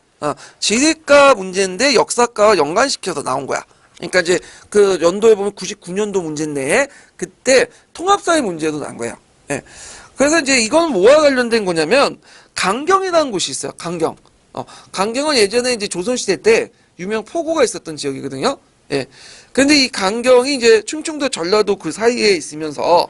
지리과 문제인데 역사과와 연관시켜서 나온 거야. 그러니까 이제 그 연도에 보면 99년도 문제인데 그때 통합사회 문제도 난 거예요. 예. 그래서 이제 이건 뭐와 관련된 거냐면 강경이라는 곳이 있어요. 강경. 강경은 예전에 이제 조선시대 때 유명 포구가 있었던 지역이거든요. 예. 근데 이 강경이 이제 충청도 전라도 그 사이에 있으면서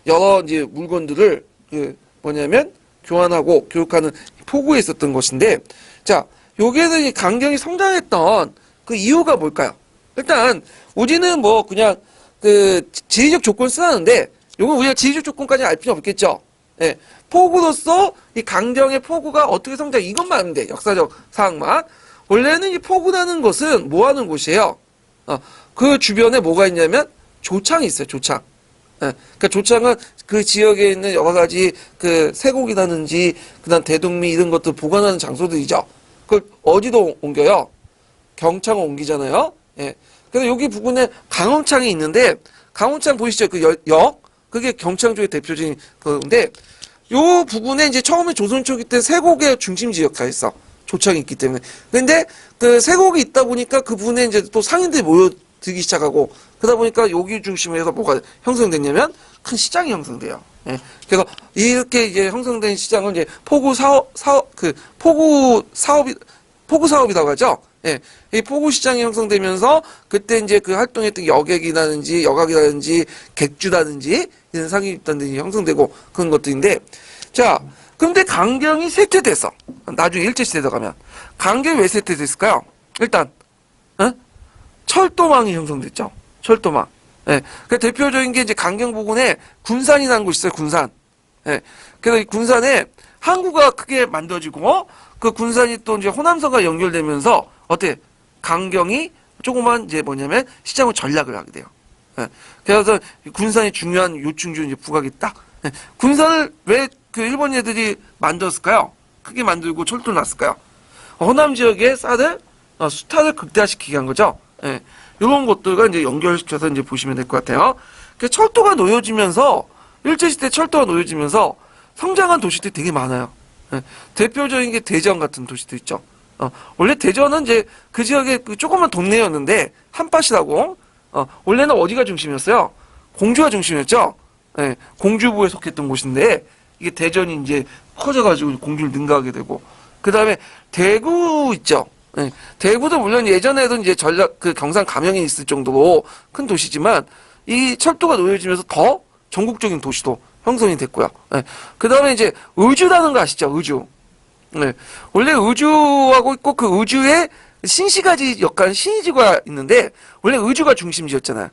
여러 이제 물건들을 그 뭐냐면 교환하고 교육하는 포구에 있었던 것인데, 자, 여기에서 이 강경이 성장했던 그 이유가 뭘까요? 일단 우리는 뭐 그냥 그 지리적 조건 쓰는데 요건 우리가 지리적 조건까지 알 필요 없겠죠. 예. 포구로서 이 강경의 포구가 어떻게 성장 이것만 하면 돼. 역사적 사항만. 원래는 이 포구라는 것은 뭐 하는 곳이에요? 그 주변에 뭐가 있냐면 조창이 있어요. 조창. 예. 그러니까 조창은 그 지역에 있는 여러 가지 그 쇠고기라든지 그다음 대동미 이런 것들 보관하는 장소들이죠. 그걸 어디도 옮겨요? 경창을 옮기잖아요. 예. 그래서 여기 부근에 강원창이 있는데 강원창 보이시죠? 그 역 그게 경창 쪽의 대표적인 건데 요 부분에 이제 처음에 조선 초기 때 쇠고기의 중심 지역가 있어. 조창이 있기 때문에. 근데 그 쇠고기 있다 보니까 그 부분에 이제 또 상인들이 모여들기 시작하고 그러다 보니까 여기 중심으로 해서 뭐가 형성됐냐면 큰 시장이 형성돼요. 예. 그래서 이렇게 이제 형성된 시장을 이제 포구 사업이라고 하죠. 예. 이 포구 시장이 형성되면서 그때 이제 그 활동했던 여객이라든지 여각이라든지 객주라든지 이런 상인집단들이 형성되고 그런 것들인데, 자, 근데 강경이 쇠퇴됐어. 나중에 일제시대 들어가면. 강경이 왜 쇠퇴됐을까요? 일단, 철도망이 형성됐죠. 철도망. 예. 그 대표적인 게 이제 강경 부근에 군산이라는 곳이 있어요. 군산. 예. 그래서 이 군산에 항구가 크게 만들어지고 그 군산이 또 이제 호남선과 연결되면서 어때? 강경이 조그만 이제 뭐냐면 시장을 전략을 하게 돼요. 예. 그래서 군산이 중요한 요충지 이제 부각이 딱. 예. 군산을 왜 그 일본 애들이 만들었을까요? 크게 만들고 철도를 놨을까요? 호남 지역의 쌀을 수탈을 극대화시키게 한 거죠. 예. 이런 것들과 이제 연결시켜서 이제 보시면 될 것 같아요. 그 철도가 놓여지면서 일제시대 철도가 놓여지면서 성장한 도시들이 되게 많아요. 예. 대표적인 게 대전 같은 도시도 있죠. 원래 대전은 이제 그 지역의 그 조그만 동네였는데 한밭이라고. 원래는 어디가 중심이었어요? 공주가 중심이었죠. 예. 공주부에 속했던 곳인데 이게 대전이 이제 커져가지고 공주를 능가하게 되고 그 다음에 대구 있죠. 예. 대구도 물론 예전에도 이제 전략 그 경상 감영이 있을 정도로 큰 도시지만 이 철도가 놓여지면서 더 전국적인 도시도 형성이 됐고요. 예. 그 다음에 이제 의주라는 거 아시죠? 의주. 네. 원래 의주하고 있고 그 의주에 신시가지 역할 신의주가 있는데 원래 의주가 중심지였잖아요.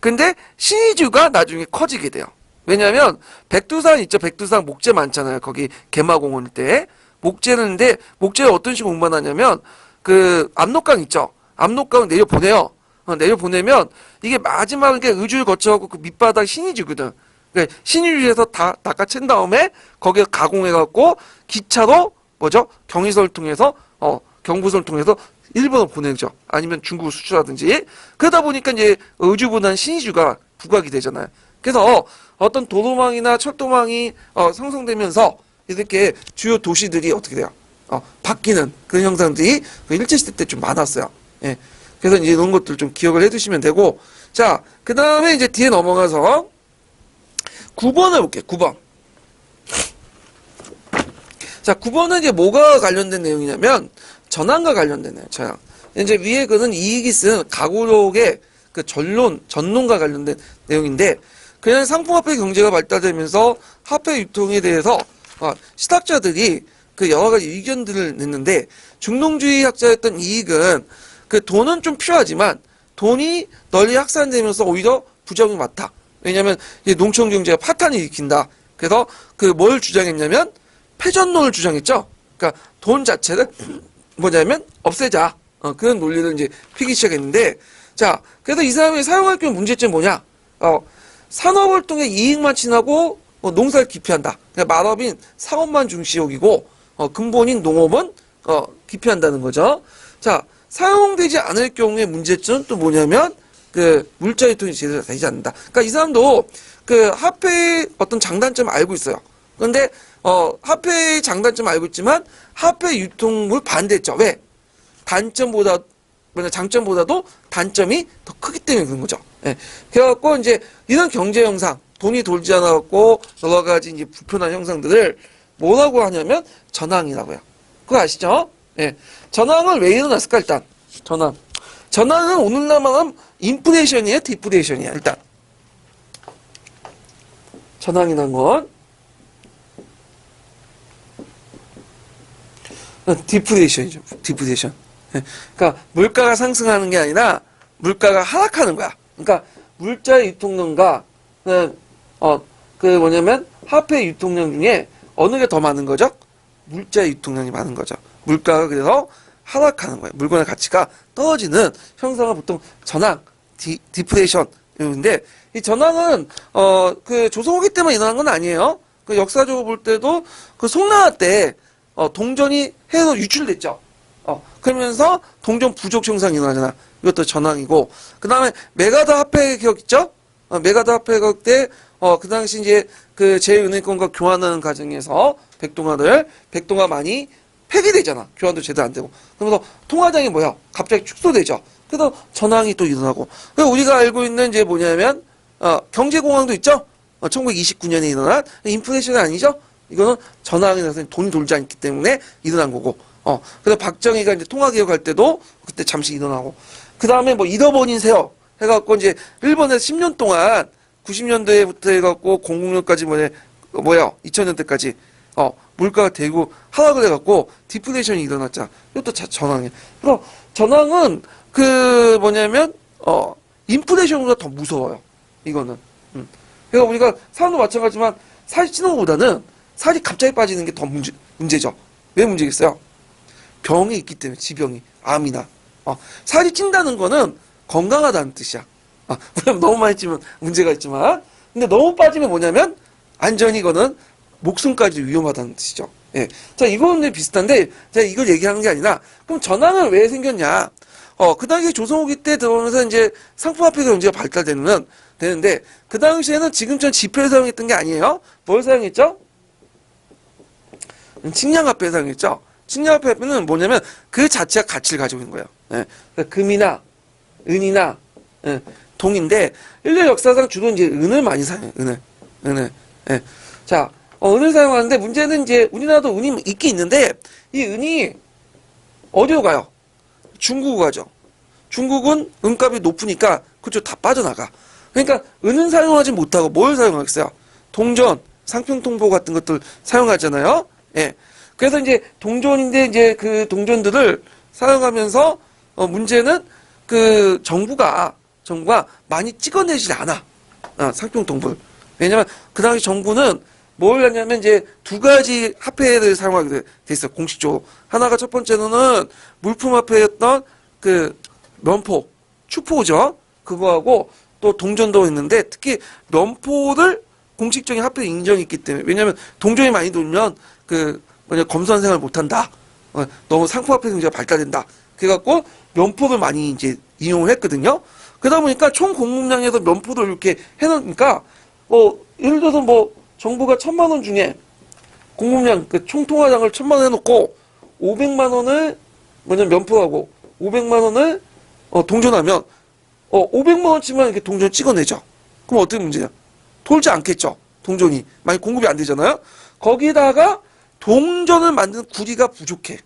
근데 신의주가 나중에 커지게 돼요. 왜냐면 백두산 있죠. 백두산 목재 많잖아요. 거기 개마공원 때 목재는데 목재를 어떤 식으로 운반하냐면 그 압록강 있죠. 압록강을 내려보내요. 내려보내면 이게 마지막에 의주를 거쳐가고 그 밑바닥 신의주거든. 그러니까 신의주에서 다 닦아챈 다음에 거기에 가공해갖고 기차로 뭐죠? 경의선을 통해서 경부선을 통해서 일본으로 보내죠. 아니면 중국을 수출하든지. 그러다 보니까 이제 의주보다는 신의주가 부각이 되잖아요. 그래서 어떤 도로망이나 철도망이 형성되면서 이렇게 주요 도시들이 어떻게 돼요? 바뀌는 그런 현상들이 그 일제시대 때 좀 많았어요. 예. 그래서 이제 이런 것들 좀 기억을 해두시면 되고, 자, 그 다음에 이제 뒤에 넘어가서 9번을 볼게요. 9번. 자, 9번은 이제 뭐가 관련된 내용이냐면 전환과 관련된 내용. 전환. 이제 위에 그는 이익이 쓴 가구력의 그 전론과 관련된 내용인데, 그냥 상품화폐 경제가 발달되면서 화폐 유통에 대해서 시탁자들이 그 여러 가지 의견들을 냈는데, 중농주의 학자였던 이익은 그 돈은 좀 필요하지만 돈이 널리 확산되면서 오히려 부작용이 많다. 왜냐하면 농촌 경제가 파탄을 일으킨다. 그래서 그 뭘 주장했냐면 패전론을 주장했죠. 그러니까 돈 자체를 뭐냐면 없애자. 그런 논리를 이제 피기 시작했는데, 자, 그래서 이 사람이 사용할 경우 문제점이 뭐냐? 산업을 통해 이익만 친하고 농사를 기피한다. 그러니까 말업인 상업만 중시욕이고 근본인 농업은 기피한다는 거죠. 자, 사용되지 않을 경우에 문제점은 또 뭐냐면 그 물자 유통이 제대로 되지 않는다. 그러니까 이 사람도 그 화폐의 어떤 장단점을 알고 있어요. 그런데 화폐의 장단점 알고 있지만 화폐 유통물 반대죠. 왜? 단점보다 장점보다도 단점이 더 크기 때문에 그런 거죠. 예. 그래갖고 이제 이런 경제 형상, 돈이 돌지 않아갖고 여러 가지 이제 불편한 형상들을 뭐라고 하냐면 전황이라고요. 그거 아시죠? 예. 전황은 왜 일어났을까 일단 전황. 전황은 오늘날 말하면 인플레이션이에요, 디플레이션이야 일단. 전황이란 건 디플레이션이죠. 디플레이션. 그러니까 물가가 상승하는 게 아니라 물가가 하락하는 거야. 그러니까 물자의 유통량과 뭐냐면 화폐 유통량 중에 어느 게 더 많은 거죠? 물자의 유통량이 많은 거죠. 물가가 그래서 하락하는 거예요. 물건의 가치가 떨어지는 형상을 보통 전황, 디플레이션인데 이 전황은 그 조선후기 때만 일어난 건 아니에요. 그 역사적으로 볼 때도 그 송나라 때 동전이 해외로 유출됐죠. 그러면서 동전 부족 현상이 일어나잖아. 이것도 전황이고. 그 다음에 메가다 화폐 기억 있죠? 메가다 화폐 기억 때, 그 당시 이제 그 제 은행권과 교환하는 과정에서 백동화 많이 폐기되잖아. 교환도 제대로 안 되고. 그러면서 통화장이 뭐야? 갑자기 축소되죠. 그래서 전황이 또 일어나고. 그리고 우리가 알고 있는 이제 뭐냐면, 경제공황도 있죠? 1929년에 일어난 인플레이션은 아니죠? 이거는 전황이 나서 돈이 돌지 않기 때문에 일어난 거고. 그래서 박정희가 이제 통화개혁할 때도 그때 잠시 일어나고. 그 다음에 뭐 잃어버린 세월 해갖고 이제 일본에서 10년 동안 90년대부터 해갖고 00년까지 2000년대까지 물가가 되고 하락을 해갖고 디플레이션이 일어났잖아. 이것도 전황이에요. 그래서 전황은 그 뭐냐면 인플레이션보다 더 무서워요. 이거는. 그러니까 우리가 사람도 마찬가지지만 살이 찌는 것보다는 살이 갑자기 빠지는 게 더 문제죠. 왜 문제겠어요? 병이 있기 때문에 지병이 암이나 살이 찐다는 거는 건강하다는 뜻이야. 물론 너무 많이 찌면 문제가 있지만 근데 너무 빠지면 뭐냐면 안전히 이거는 목숨까지 위험하다는 뜻이죠. 예. 자 이거는 비슷한데 제가 이걸 얘기하는 게 아니라 그럼 전황은 왜 생겼냐? 그 당시 조선후기 때 들어오면서 이제 상품화폐 경제가 되는데 그 당시에는 지금처럼 지폐를 사용했던 게 아니에요. 뭘 사용했죠? 식량화폐를 사용했죠. 식량화폐는 뭐냐면 그 자체가 가치를 가지고 있는 거예요. 예. 그러니까 금이나 은이나 동인데 인류 역사상 주로 이제 은을 많이 사용해요. 은을. 예. 자, 은을 사용하는데 문제는 이제 우리나라도 은이 있긴 있는데 이 은이 어디로 가요? 중국으로 가죠. 중국은 은값이 높으니까 그쪽 다 빠져나가. 그러니까 은은 사용하지 못하고 뭘 사용하겠어요? 동전, 상평통보 같은 것들 사용하잖아요. 예. 그래서 이제 동전인데 이제 그 동전들을 사용하면서 문제는 그 정부가 많이 찍어내지 않아. 상평통보를. 왜냐면 그 당시 정부는 뭘 하냐면 이제 두 가지 화폐를 사용하게 돼 있어. 공식적으로. 하나가 첫 번째는 물품 화폐였던 그 면포, 추포죠. 그거하고 또 동전도 있는데 특히 면포를 공식적인 화폐 인정이 있기 때문에 왜냐면 동전이 많이 돌면 검소한 생활을 못한다. 너무 상품화폐 경제가 발달된다. 그래갖고 면포를 많이 이제 이용을 했거든요. 그러다 보니까 총 공급량에서 면포를 이렇게 해놓으니까 예를 들어서 정부가 1000만 원 중에 공급량 총 통화량을 1000만 원 해놓고 500만 원을 면포하고 500만 원을 동전하면 500만 원치만 이렇게 동전 찍어내죠. 그럼 어떻게 문제냐? 돌지 않겠죠. 동전이 많이 공급이 안 되잖아요. 거기다가 동전을 만드는 구리가 부족해.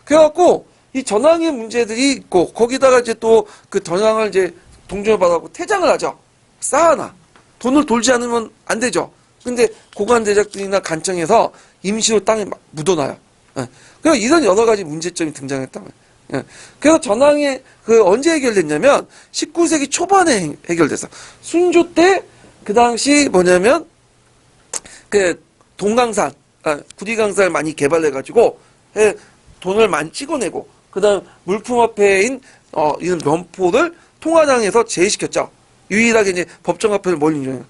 그래갖고 이 전황의 문제들이 있고 거기다가 이제 또 그 전황을 이제 동전을 받아갖고 퇴장을 하죠. 쌓아놔. 돈을 돌지 않으면 안 되죠. 근데 고관 대작들이나 간청에서 임시로 땅에 묻어놔요. 그래서 이런 여러 가지 문제점이 등장했다고요. 그래서 전황이 언제 해결됐냐면 19세기 초반에 해결됐어. 순조 때 그 당시 뭐냐면 동강산, 구리강산을 많이 개발해가지고 돈을 많이 찍어내고 그다음 물품화폐인 이런 면포를 통화장에서 제외시켰죠. 유일하게 이제 법정화폐를 뭘 인정해요?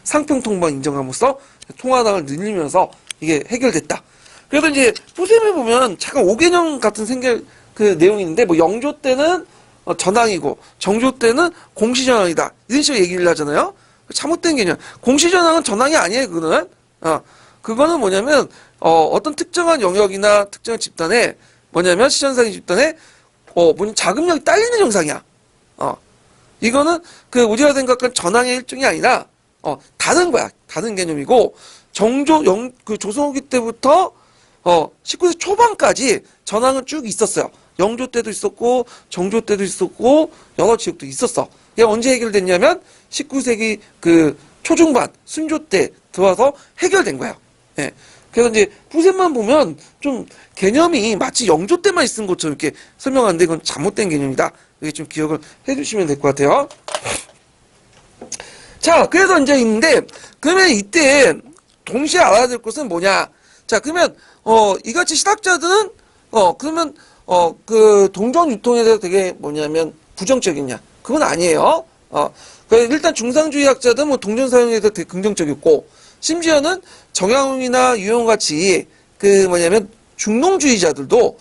상평통보만 인정함으로써 통화량을 늘리면서 이게 해결됐다. 그래서 이제 포셈을 보면 잠깐 5개념 같은 내용이 있는데 영조 때는 전황이고 정조 때는 공시전황이다. 이런 식으로 얘기를 하잖아요. 잘못된 개념. 공시전황은 전황이 아니에요. 그거는 그거는 뭐냐면 어떤 특정한 영역이나 특정한 집단에 뭐냐면 시전상의 집단에 뭐냐 자금력이 딸리는 현상이야. 이거는 그 우리가 생각한 전황의 일종이 아니라 다른 거야. 다른 개념이고 그 조선 후기 때부터 19세 초반까지 전황은 쭉 있었어요. 영조 때도 있었고 정조 때도 있었고 여러 지역도 있었어. 이게 언제 해결됐냐면 19세기 그 초중반 순조 때 들어와서 해결된 거야. 예. 그래서 이제 후세만 보면 좀 개념이 마치 영조 때만 있은 것처럼 이렇게 설명하는데 이건 잘못된 개념이다. 이게 좀 기억을 해주시면 될 것 같아요. 자, 그래서 이제 있는데 그러면 이때 동시에 알아야 될 것은 뭐냐? 자, 그러면 이같이 신학자들은 그러면 그 동전 유통에 대해서 되게 뭐냐면 부정적이냐? 그건 아니에요. 일단 중상주의 학자들은 뭐 동전 사용에 대해서 되게 긍정적이었고 심지어는 정약용이나 유용 같이 그 뭐냐면 중농주의자들도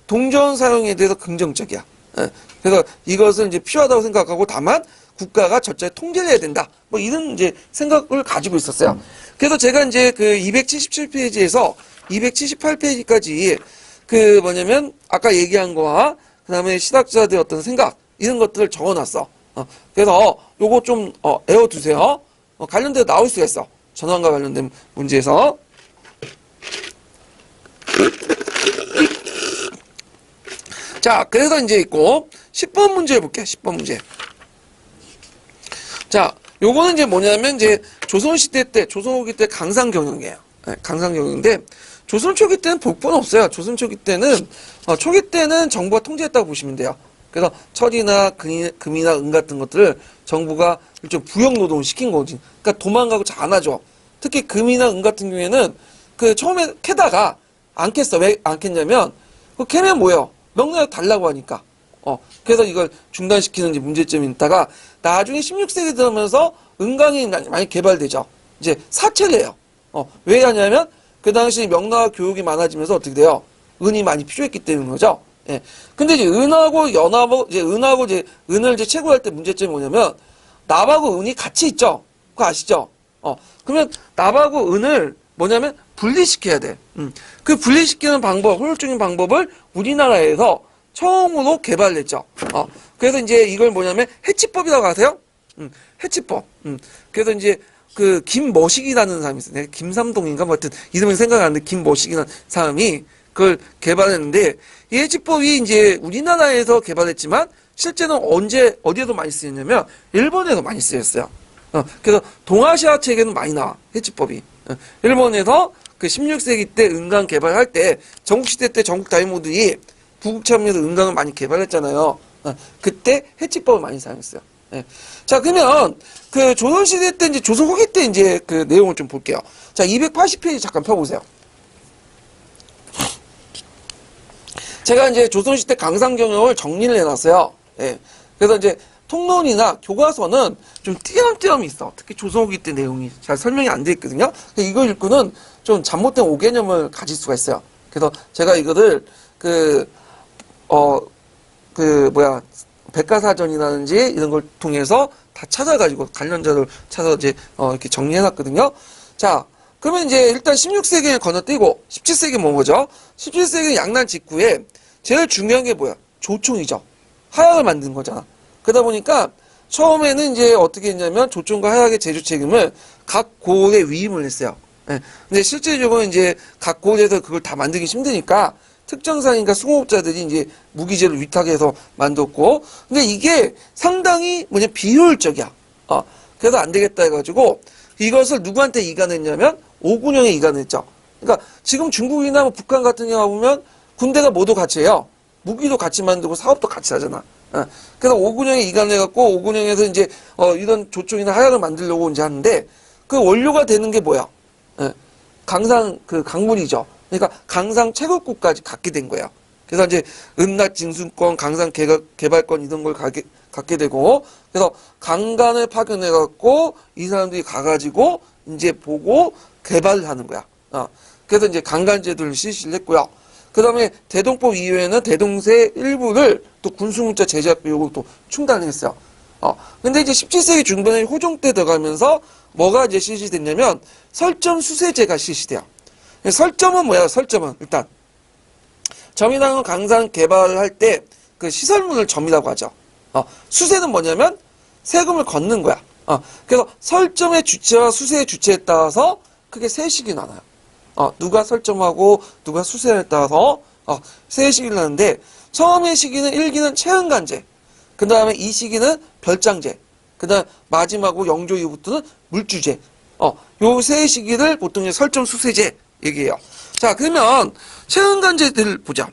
동전 사용에 대해서 긍정적이야. 예. 그래서 이것을 이제 필요하다고 생각하고 다만 국가가 절차에 통제를 해야 된다. 뭐 이런 이제 생각을 가지고 있었어요. 그래서 제가 이제 그 277페이지에서 278페이지까지 그 뭐냐면 아까 얘기한 거와 그다음에 신학자들의 어떤 생각 이런 것들을 적어놨어. 그래서 요거 좀 외워두세요. 관련돼서 나올 수가 있어. 전환과 관련된 문제에서. 자, 그래서 이제 있고 10번 문제 볼게요. 10번 문제. 자, 요거는 이제 뭐냐면 이제 조선시대 때, 조선 후기 때 강상경영이에요. 네, 강상경영인데 조선 초기 때는 복권 없어요. 조선 초기 때는 초기 때는 정부가 통제했다고 보시면 돼요. 그래서 철이나 금이나 은 같은 것들을 정부가 일종 부역 노동을 시킨 거지. 그러니까 도망가고 잘 안 하죠. 특히 금이나 은 같은 경우에는 그 처음에 캐다가 안 캤어. 왜 안 캤냐면 그 캐면 뭐예요? 명나라 달라고 하니까. 그래서 이걸 중단시키는 이제 문제점이 있다가 나중에 16세기 들어오면서 은강이 많이 개발되죠. 이제 사채를 해요. 왜 하냐면 그 당시 명나라 교육이 많아지면서 어떻게 돼요? 은이 많이 필요했기 때문인 거죠. 예. 근데 이제 은하고 연하고 이제 은을 이제 채굴할 때 문제점이 뭐냐면 납하고 은이 같이 있죠. 그거 아시죠? 그러면 납하고 은을 뭐냐면 분리시켜야 돼. 그 분리시키는 방법, 효율적인 방법을 우리나라에서 처음으로 개발했죠. 그래서 이제 이걸 뭐냐면 해치법이라고 아세요? 해치법. 그래서 이제 그 김머식이라는 사람이 있어요. 김삼동인가 뭐 하여튼 이름은 생각이 안 나는데 김머식이라는 사람이 그걸 개발했는데 이 해치법이 이제 우리나라에서 개발했지만 실제는 어디에도 많이 쓰였냐면 일본에서 많이 쓰였어요. 그래서 동아시아 책에는 많이 나와 해치법이. 일본에서 그 16세기 때 은강 개발할 때 전국시대 때 전국 다이모들이 부국 참여해서 은강을 많이 개발했잖아요. 그때 해치법을 많이 사용했어요. 예. 자, 그러면 그 조선시대 때 이제 조선 후기 때 이제 그 내용을 좀 볼게요. 자, 280페이지 잠깐 펴보세요. 제가 이제 조선시대 강상경영을 정리를 해놨어요. 예. 그래서 이제 통론이나 교과서는 좀 띄엄띄엄 있어. 특히 조선 후기 때 내용이 잘 설명이 안 돼 있거든요. 이거 읽고는 좀 잘못된 오개념을 가질 수가 있어요. 그래서 제가 이거를 백과사전이라든지 이런 걸 통해서 다 찾아가지고 관련자를 찾아서 이제 이렇게 정리해놨거든요. 자, 그러면 이제 일단 16세기에 건너뛰고 17세기 뭐 뭐죠? 17세기 양난 직후에 제일 중요한 게 뭐야? 조총이죠. 하약을 만든 거잖아. 그러다 보니까 처음에는 이제 어떻게 했냐면 조총과 하약의 제조 책임을 각 고을에 위임을 했어요. 예. 근데 실제적으로 이제 각 고을에서 그걸 다 만들기 힘드니까 특정상인과 수공업자들이 이제 무기제를 위탁해서 만들었고, 근데 이게 상당히 비효율적이야. 그래서 안 되겠다 해가지고 이것을 누구한테 이관했냐면 오군영에 이관했죠. 그러니까 지금 중국이나 뭐 북한 같은 경우 보면 군대가 모두 같이 해요. 무기도 같이 만들고 사업도 같이 하잖아. 그래서 오군영에 이관해갖고 오군영에서 이제 이런 조총이나 하약을 만들려고 이제 하는데 그 원료가 되는 게 뭐야? 강상 그 강물이죠. 그러니까 강상 채굴국까지 갖게 된 거예요. 그래서 이제 은납 징수권, 강상 개발권 이런 걸 갖게 되고, 그래서 강간을 파견해갖고 이 사람들이 가가지고 이제 보고 개발을 하는 거야. 그래서 이제 강간제도를 실시를 했고요. 그 다음에 대동법 이후에는 대동세 일부를 또 군수문자 제작 비용을 또 충당했어요. 근데 이제 17세기 중반에 호종 때 들어가면서 뭐가 이제 실시됐냐면 설점 수세제가 실시돼요. 설점은 뭐야? 설점은 일단 점이라는 강산 개발할 때 그 시설물을 점이라고 하죠. 수세는 뭐냐면 세금을 걷는 거야. 그래서 설점의 주체와 수세의 주체에 따라서 크게 세 식이 나눠요. 누가 설점하고 누가 수세에 따라서 세 식이 나는데 처음의 시기는 1기는 체은간제, 그 다음에 2시기는 별장제, 그 다음 마지막으로 영조 이후부터는 물주제. 요 세 시기를 보통 설점 수세제 얘기해요. 자, 그러면 체은간제들 보자.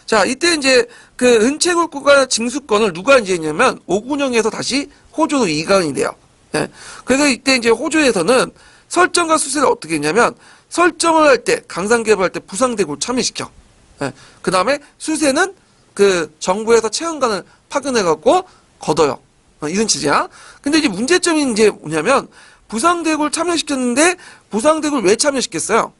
자, 이때 이제 그 은채굴구가 징수권을 누가 이제 했냐면 오군영에서 다시 호조로 이관이 돼요. 예. 그래서 이때 이제 호조에서는 설점과 수세를 어떻게 했냐면 설점을 할 때 강산 개발할 때 부상대구를 참여시켜. 예. 그 다음에 수세는 그 정부에서 체은관을 파견해갖고 걷어요. 이런 취지야. 근데 이제 문제점이 이제 뭐냐면 부상대구를 참여시켰는데 부상대구를 왜 참여시켰어요?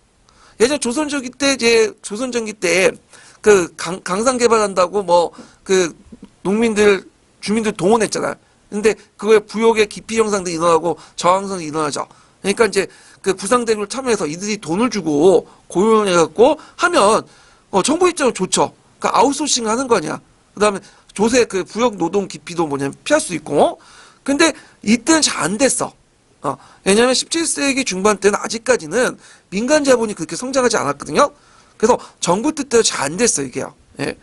예전 조선전기 때 이제 조선전기 때 그 강산 개발한다고 뭐 그 농민들 주민들 동원했잖아요. 근데 그거에 부역의 기피 현상도 일어나고 저항성이 일어나죠. 그러니까 이제 그 부상대구를 참여해서 이들이 돈을 주고 고용해갖고 하면 정부 입장은 좋죠. 그러니까 아웃소싱 하는 거 아니야. 그 다음에 조세 그 부역 노동 기피도 뭐냐면 피할 수 있고. 근데 이때는 잘 안 됐어. 왜냐면 17세기 중반 때는 아직까지는 민간 자본이 그렇게 성장하지 않았거든요. 그래서 정부 뜻대로 잘 안 됐어, 이게요. 예.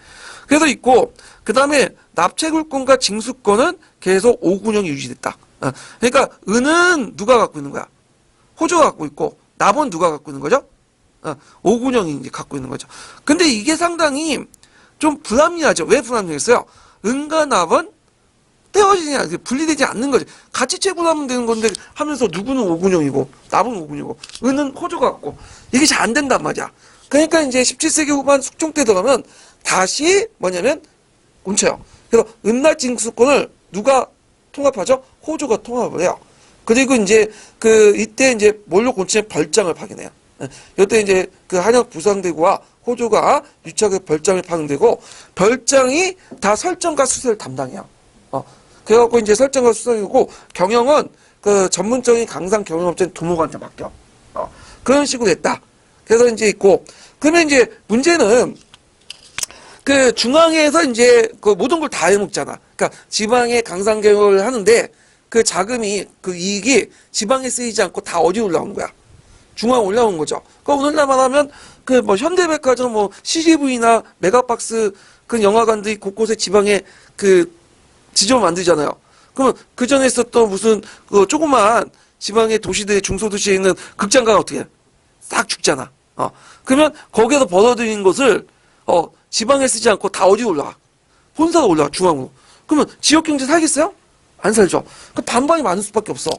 그래서 있고, 그 다음에 납체굴권과 징수권은 계속 오군영이 유지됐다. 그러니까 은은 누가 갖고 있는 거야? 호조가 갖고 있고, 납은 누가 갖고 있는 거죠? 오군영이 이제 갖고 있는 거죠. 근데 이게 상당히 좀 불합리하죠. 왜 불합리했어요? 은과 납은 떼어지지 않, 분리되지 않는 거지. 같이 채굴하면 되는 건데 하면서 누구는 오군영이고, 납은 오군영이고, 은은 호조가 갖고, 이게 잘 안 된단 말이야. 그러니까 이제 17세기 후반 숙종 때 들어가면 다시 뭐냐면 곤쳐요. 그래서 은납 징수권을 누가 통합하죠? 호조가 통합을 해요. 그리고 이제 그 이때 이제 뭘로 곤치면 별장을 파견해요. 이때 이제 그 한약 부상대구와 호조가 유착의 별장을 파견되고 별장이 다 설정과 수세를 담당해요. 그래갖고 이제 설정과 수세이고 경영은 그 전문적인 강상 경영업체인 도목한테 맡겨. 그런 식으로 했다. 그래서 이제 있고, 그러면 이제 문제는 그 중앙에서 이제 그 모든 걸 다 해먹잖아. 그러니까 지방에 강상 경영을 하는데 그 자금이 그 이익이 지방에 쓰이지 않고 다 어디 올라온 거야? 중앙 올라온 거죠. 그 오늘날 말하면 그 뭐 현대백화점 뭐 CGV나 메가박스 그 영화관들이 곳곳에 지방에 그 지점 만들잖아요. 그러면 그 전에 있었던 무슨 그 조그만 지방의 도시들 중소도시에 있는 극장가가 어떻게 해? 싹 죽잖아. 그러면 거기에서 벌어들인 것을 지방에 쓰지 않고 다 어디 올라가? 본사가 올라가 중앙으로. 그러면 지역 경제 살겠어요? 안 살죠. 그 반반이 많을 수밖에 없어.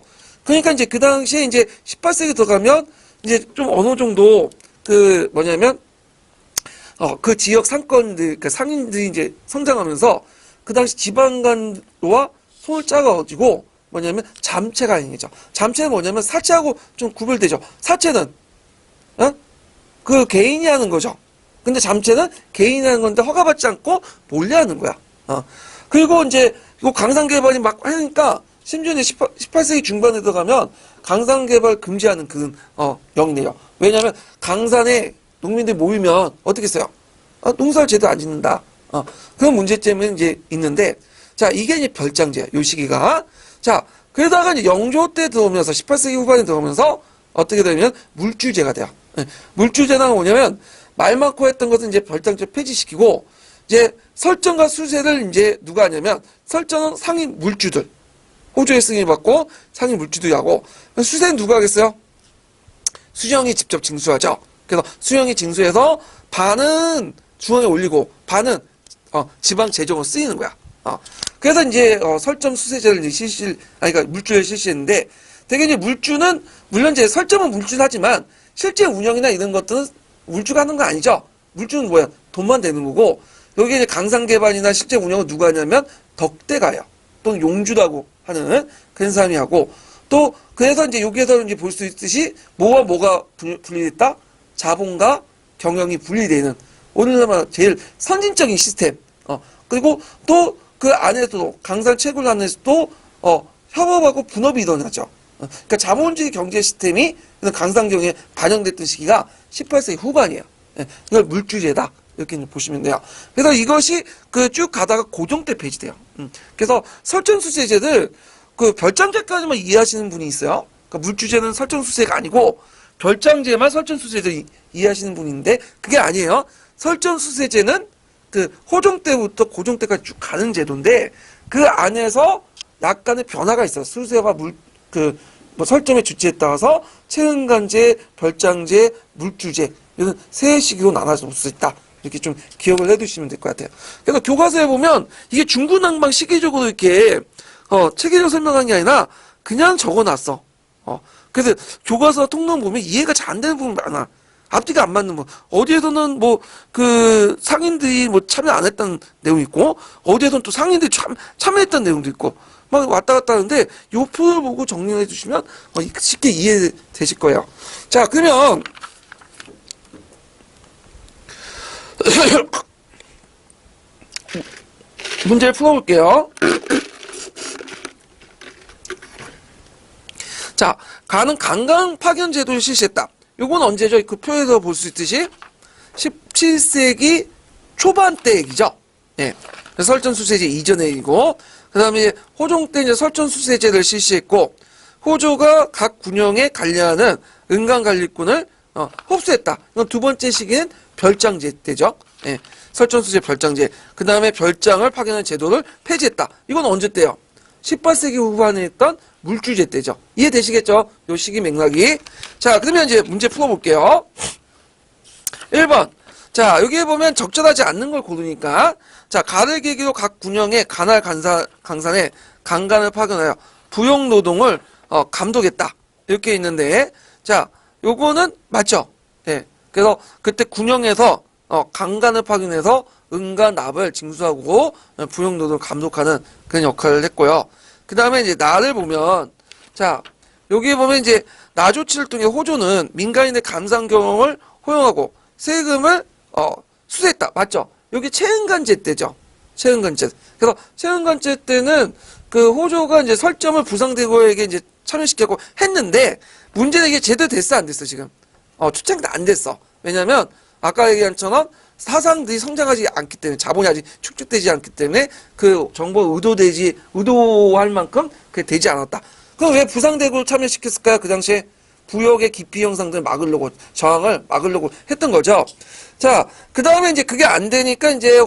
그러니까 이제 그 당시에 이제 18세기 들어가면 이제 좀 어느 정도 그 뭐냐면 그 지역 상권들 그 상인들이 이제 성장하면서 그 당시 지방간로와 손을 짜가지고 뭐냐면 잠체가 행해져. 잠체는 뭐냐면 사채하고 좀 구별되죠. 사채는 그 개인이 하는 거죠. 근데 잠체는 개인이 하는 건데 허가받지 않고 몰래 하는 거야. 그리고 이제 이거 강산개발이 막 하니까 심지어 18세기 중반에 들어가면 강산개발 금지하는 그런 영이네요. 왜냐하면 강산에 농민들이 모이면 어떻게 써요? 농사를 제대로 안 짓는다. 그런 문제점이 이제 있는데, 자, 이게 이제 별장제, 요 시기가. 자, 그러다가 이제 영조 때 들어오면서, 18세기 후반에 들어오면서, 어떻게 되면 물주제가 돼요. 물주제는 뭐냐면, 말 많고 했던 것은 이제 별장제 폐지시키고, 이제 설정과 수세를 이제 누가 하냐면, 설정은 상인 물주들. 호주의 승인을 받고 상인 물주들이 하고, 수세는 누가 하겠어요? 수령이 직접 징수하죠. 그래서 수령이 징수해서 반은 중앙에 올리고 반은 지방 재정으로 쓰이는 거야. 그래서 이제 설점 수세제를 이제 그러니까 물주를 실시했는데 되게 이제 물주는 물론 이제 설점은 물주는 하지만 실제 운영이나 이런 것들은 물주가 하는 거 아니죠. 물주는 뭐야? 돈만 되는 거고 여기 이제 강상개발이나 실제 운영은 누가 하냐면 덕대가 해요. 또는 용주라고 하는 그런 사람이 하고 또 그래서 이제 여기에서 이제 볼 수 있듯이 뭐와 뭐가 분리됐다? 자본과 경영이 분리되는 오늘날 제일 선진적인 시스템. 그리고 또 그 안에서도 강산 채굴 안에서도 협업하고 분업이 일어나죠. 그러니까 자본주의 경제 시스템이 강상경에 반영됐던 시기가 18세기 후반이에요. 예, 이걸 물주제다. 이렇게 보시면 돼요. 그래서 이것이 그 쭉 가다가 고종 때 폐지돼요. 그래서 설정수세제를 그 별장제까지만 이해하시는 분이 있어요. 그러니까 물주제는 설정수세가 아니고 별장제만 설정수세제를 이해하시는 분인데 그게 아니에요. 설정수세제는 그 호종 때부터 고종 때까지 쭉 가는 제도인데 그 안에서 약간의 변화가 있어요. 수세와 뭐 설정의 주체에 따라서 체흥간제, 별장제, 물주제 이런 세 시기로 나눠서 볼 수 있다. 이렇게 좀 기억을 해두시면 될 것 같아요. 그래서 교과서에 보면 이게 중구난방 시기적으로 이렇게 체계적으로 설명한 게 아니라 그냥 적어놨어. 그래서 교과서 통론 보면 이해가 잘 안 되는 부분 많아. 앞뒤가 안 맞는 부분. 어디에서는 뭐 그 상인들이 뭐 참여 안 했다는 내용이 있고 어디에서는 또 상인들이 참여했다는 내용도 있고 막 왔다 갔다 하는데 요 표를 보고 정리해 주시면 쉽게 이해되실 거예요. 자, 그러면 문제를 풀어볼게요. 자, 가는 강강 파견 제도를 실시했다. 요건 언제죠? 그 표에서 볼 수 있듯이 17세기 초반 때 얘기죠. 예. 설전수세제 이전의 얘기고, 그 다음에 호종 때 이제 설전수세제를 실시했고, 호조가 각 군영에 관리하는 은강관리꾼을 흡수했다. 이건 두 번째 시기는 별장제 때죠. 예. 설전수세 별장제. 그 다음에 별장을 파견하는 제도를 폐지했다. 이건 언제 때요? 18세기 후반에 했던 물주제 때죠. 이해되시겠죠? 요 시기 맥락이. 자, 그러면 이제 문제 풀어볼게요. 1번. 자, 여기에 보면 적절하지 않는 걸 고르니까. 자, 가를 계기로 각 군영에 간할 강산에 강간을 파견하여 부용노동을 감독했다. 이렇게 있는데, 자, 요거는 맞죠? 예. 그래서 그때 군영에서 강간을 파견해서 은과 납을 징수하고 부용노동을 감독하는 그런 역할을 했고요. 그 다음에 이제 나를 보면, 자, 여기에 보면 이제 나조치를 통해 호조는 민간인의 감상 경험을 허용하고 세금을 수수했다. 맞죠? 여기 체흥간제 때죠. 체흥간제. 그래서 체흥간제 때는 그 호조가 이제 설점을 부상대고에게 이제 참여시켰고 했는데 문제는 이게 제대로 됐어 안 됐어 지금? 초창기 때 안 됐어. 왜냐면 아까 얘기한 것처럼 사상들이 성장하지 않기 때문에 자본이 아직 축적되지 않기 때문에 그 정보 의도할 만큼 그게 되지 않았다. 그럼 왜 부상대고를 참여시켰을까요? 그 당시에 부역의 기피 형상들을 막으려고 저항을 막으려고 했던 거죠. 자, 그 다음에 이제 그게 안 되니까 이제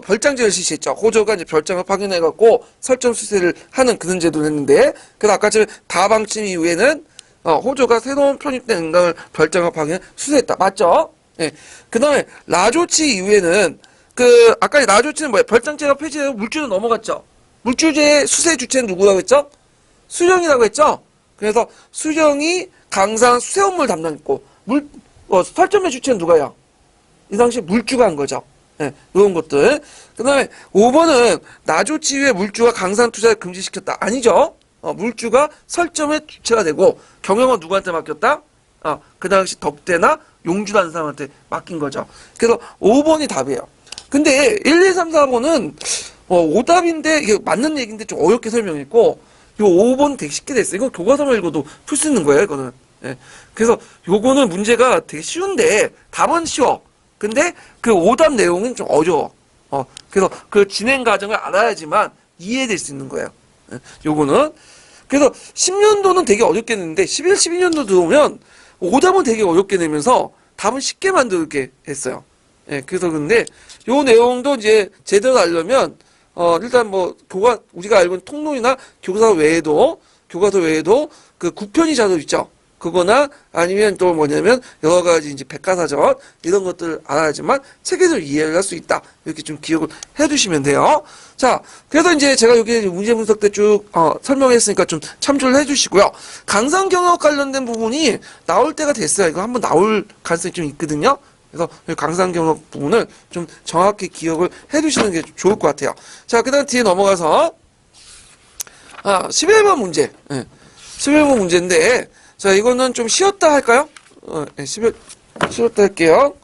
별장제를 실시했죠. 호조가 이제 별장을 파견해갖고 설정 수세를 하는 그런 제도를 했는데, 그래서 아까처럼 다방침 이후에는 호조가 새로운 편입된 은강을 별장을 파견해 수세했다. 맞죠? 예. 그 다음에 라조치 이후에는 아까 라조치는 뭐야? 별장제가 폐지되고 물주로 넘어갔죠. 물주제의 수세 주체는 누구라고 했죠? 수령이라고 했죠. 그래서 수령이 강상 수세 업무를 담당했고 설점의 주체는 누가요? 이 당시 물주가 한 거죠. 예, 이런 것들. 그 다음에 5번은 나조치 이후에 물주가 강산 투자를 금지시켰다. 아니죠. 물주가 설점의 주체가 되고 경영은 누구한테 맡겼다? 그 당시 덕대나 용주라는 사람한테 맡긴 거죠. 그래서 5번이 답이에요. 근데 1, 2, 3, 4번은 오답인데 이게 맞는 얘기인데 좀 어렵게 설명했고 요 5번 되게 쉽게 됐어요. 이거 교과서만 읽어도 풀 수 있는 거예요, 이거는. 예. 그래서 요거는 문제가 되게 쉬운데 답은 쉬워. 근데 그 오답 내용은 좀 어려워. 그래서 그 진행 과정을 알아야지만 이해될 수 있는 거예요. 예. 요거는. 그래서 10년도는 되게 어렵게 냈는데 11, 12년도 들어오면 오답은 되게 어렵게 내면서 답은 쉽게 만들게 했어요. 예. 그래서 근데 요 내용도 이제 제대로 알려면 일단 뭐 우리가 알고 있는 통론이나 교과서 외에도 그 구편이 자료 있죠. 그거나 아니면 또 뭐냐면 여러 가지 이제 백과사전 이런 것들 알아야지만 체계적으로 이해를 할 수 있다. 이렇게 좀 기억을 해두시면 돼요. 자, 그래서 이제 제가 여기 문제 분석 때 쭉 설명했으니까 좀 참조를 해주시고요. 강상 경영 관련된 부분이 나올 때가 됐어요. 이거 한번 나올 가능성이 좀 있거든요. 그래서 강상 경영 부분을 좀 정확히 기억을 해두시는 게 좋을 것 같아요. 자, 그 다음 뒤에 넘어가서 11번 문제. 네. 11번 문제인데 자, 이거는 좀 쉬었다 할까요? 네, 쉬었다 할게요.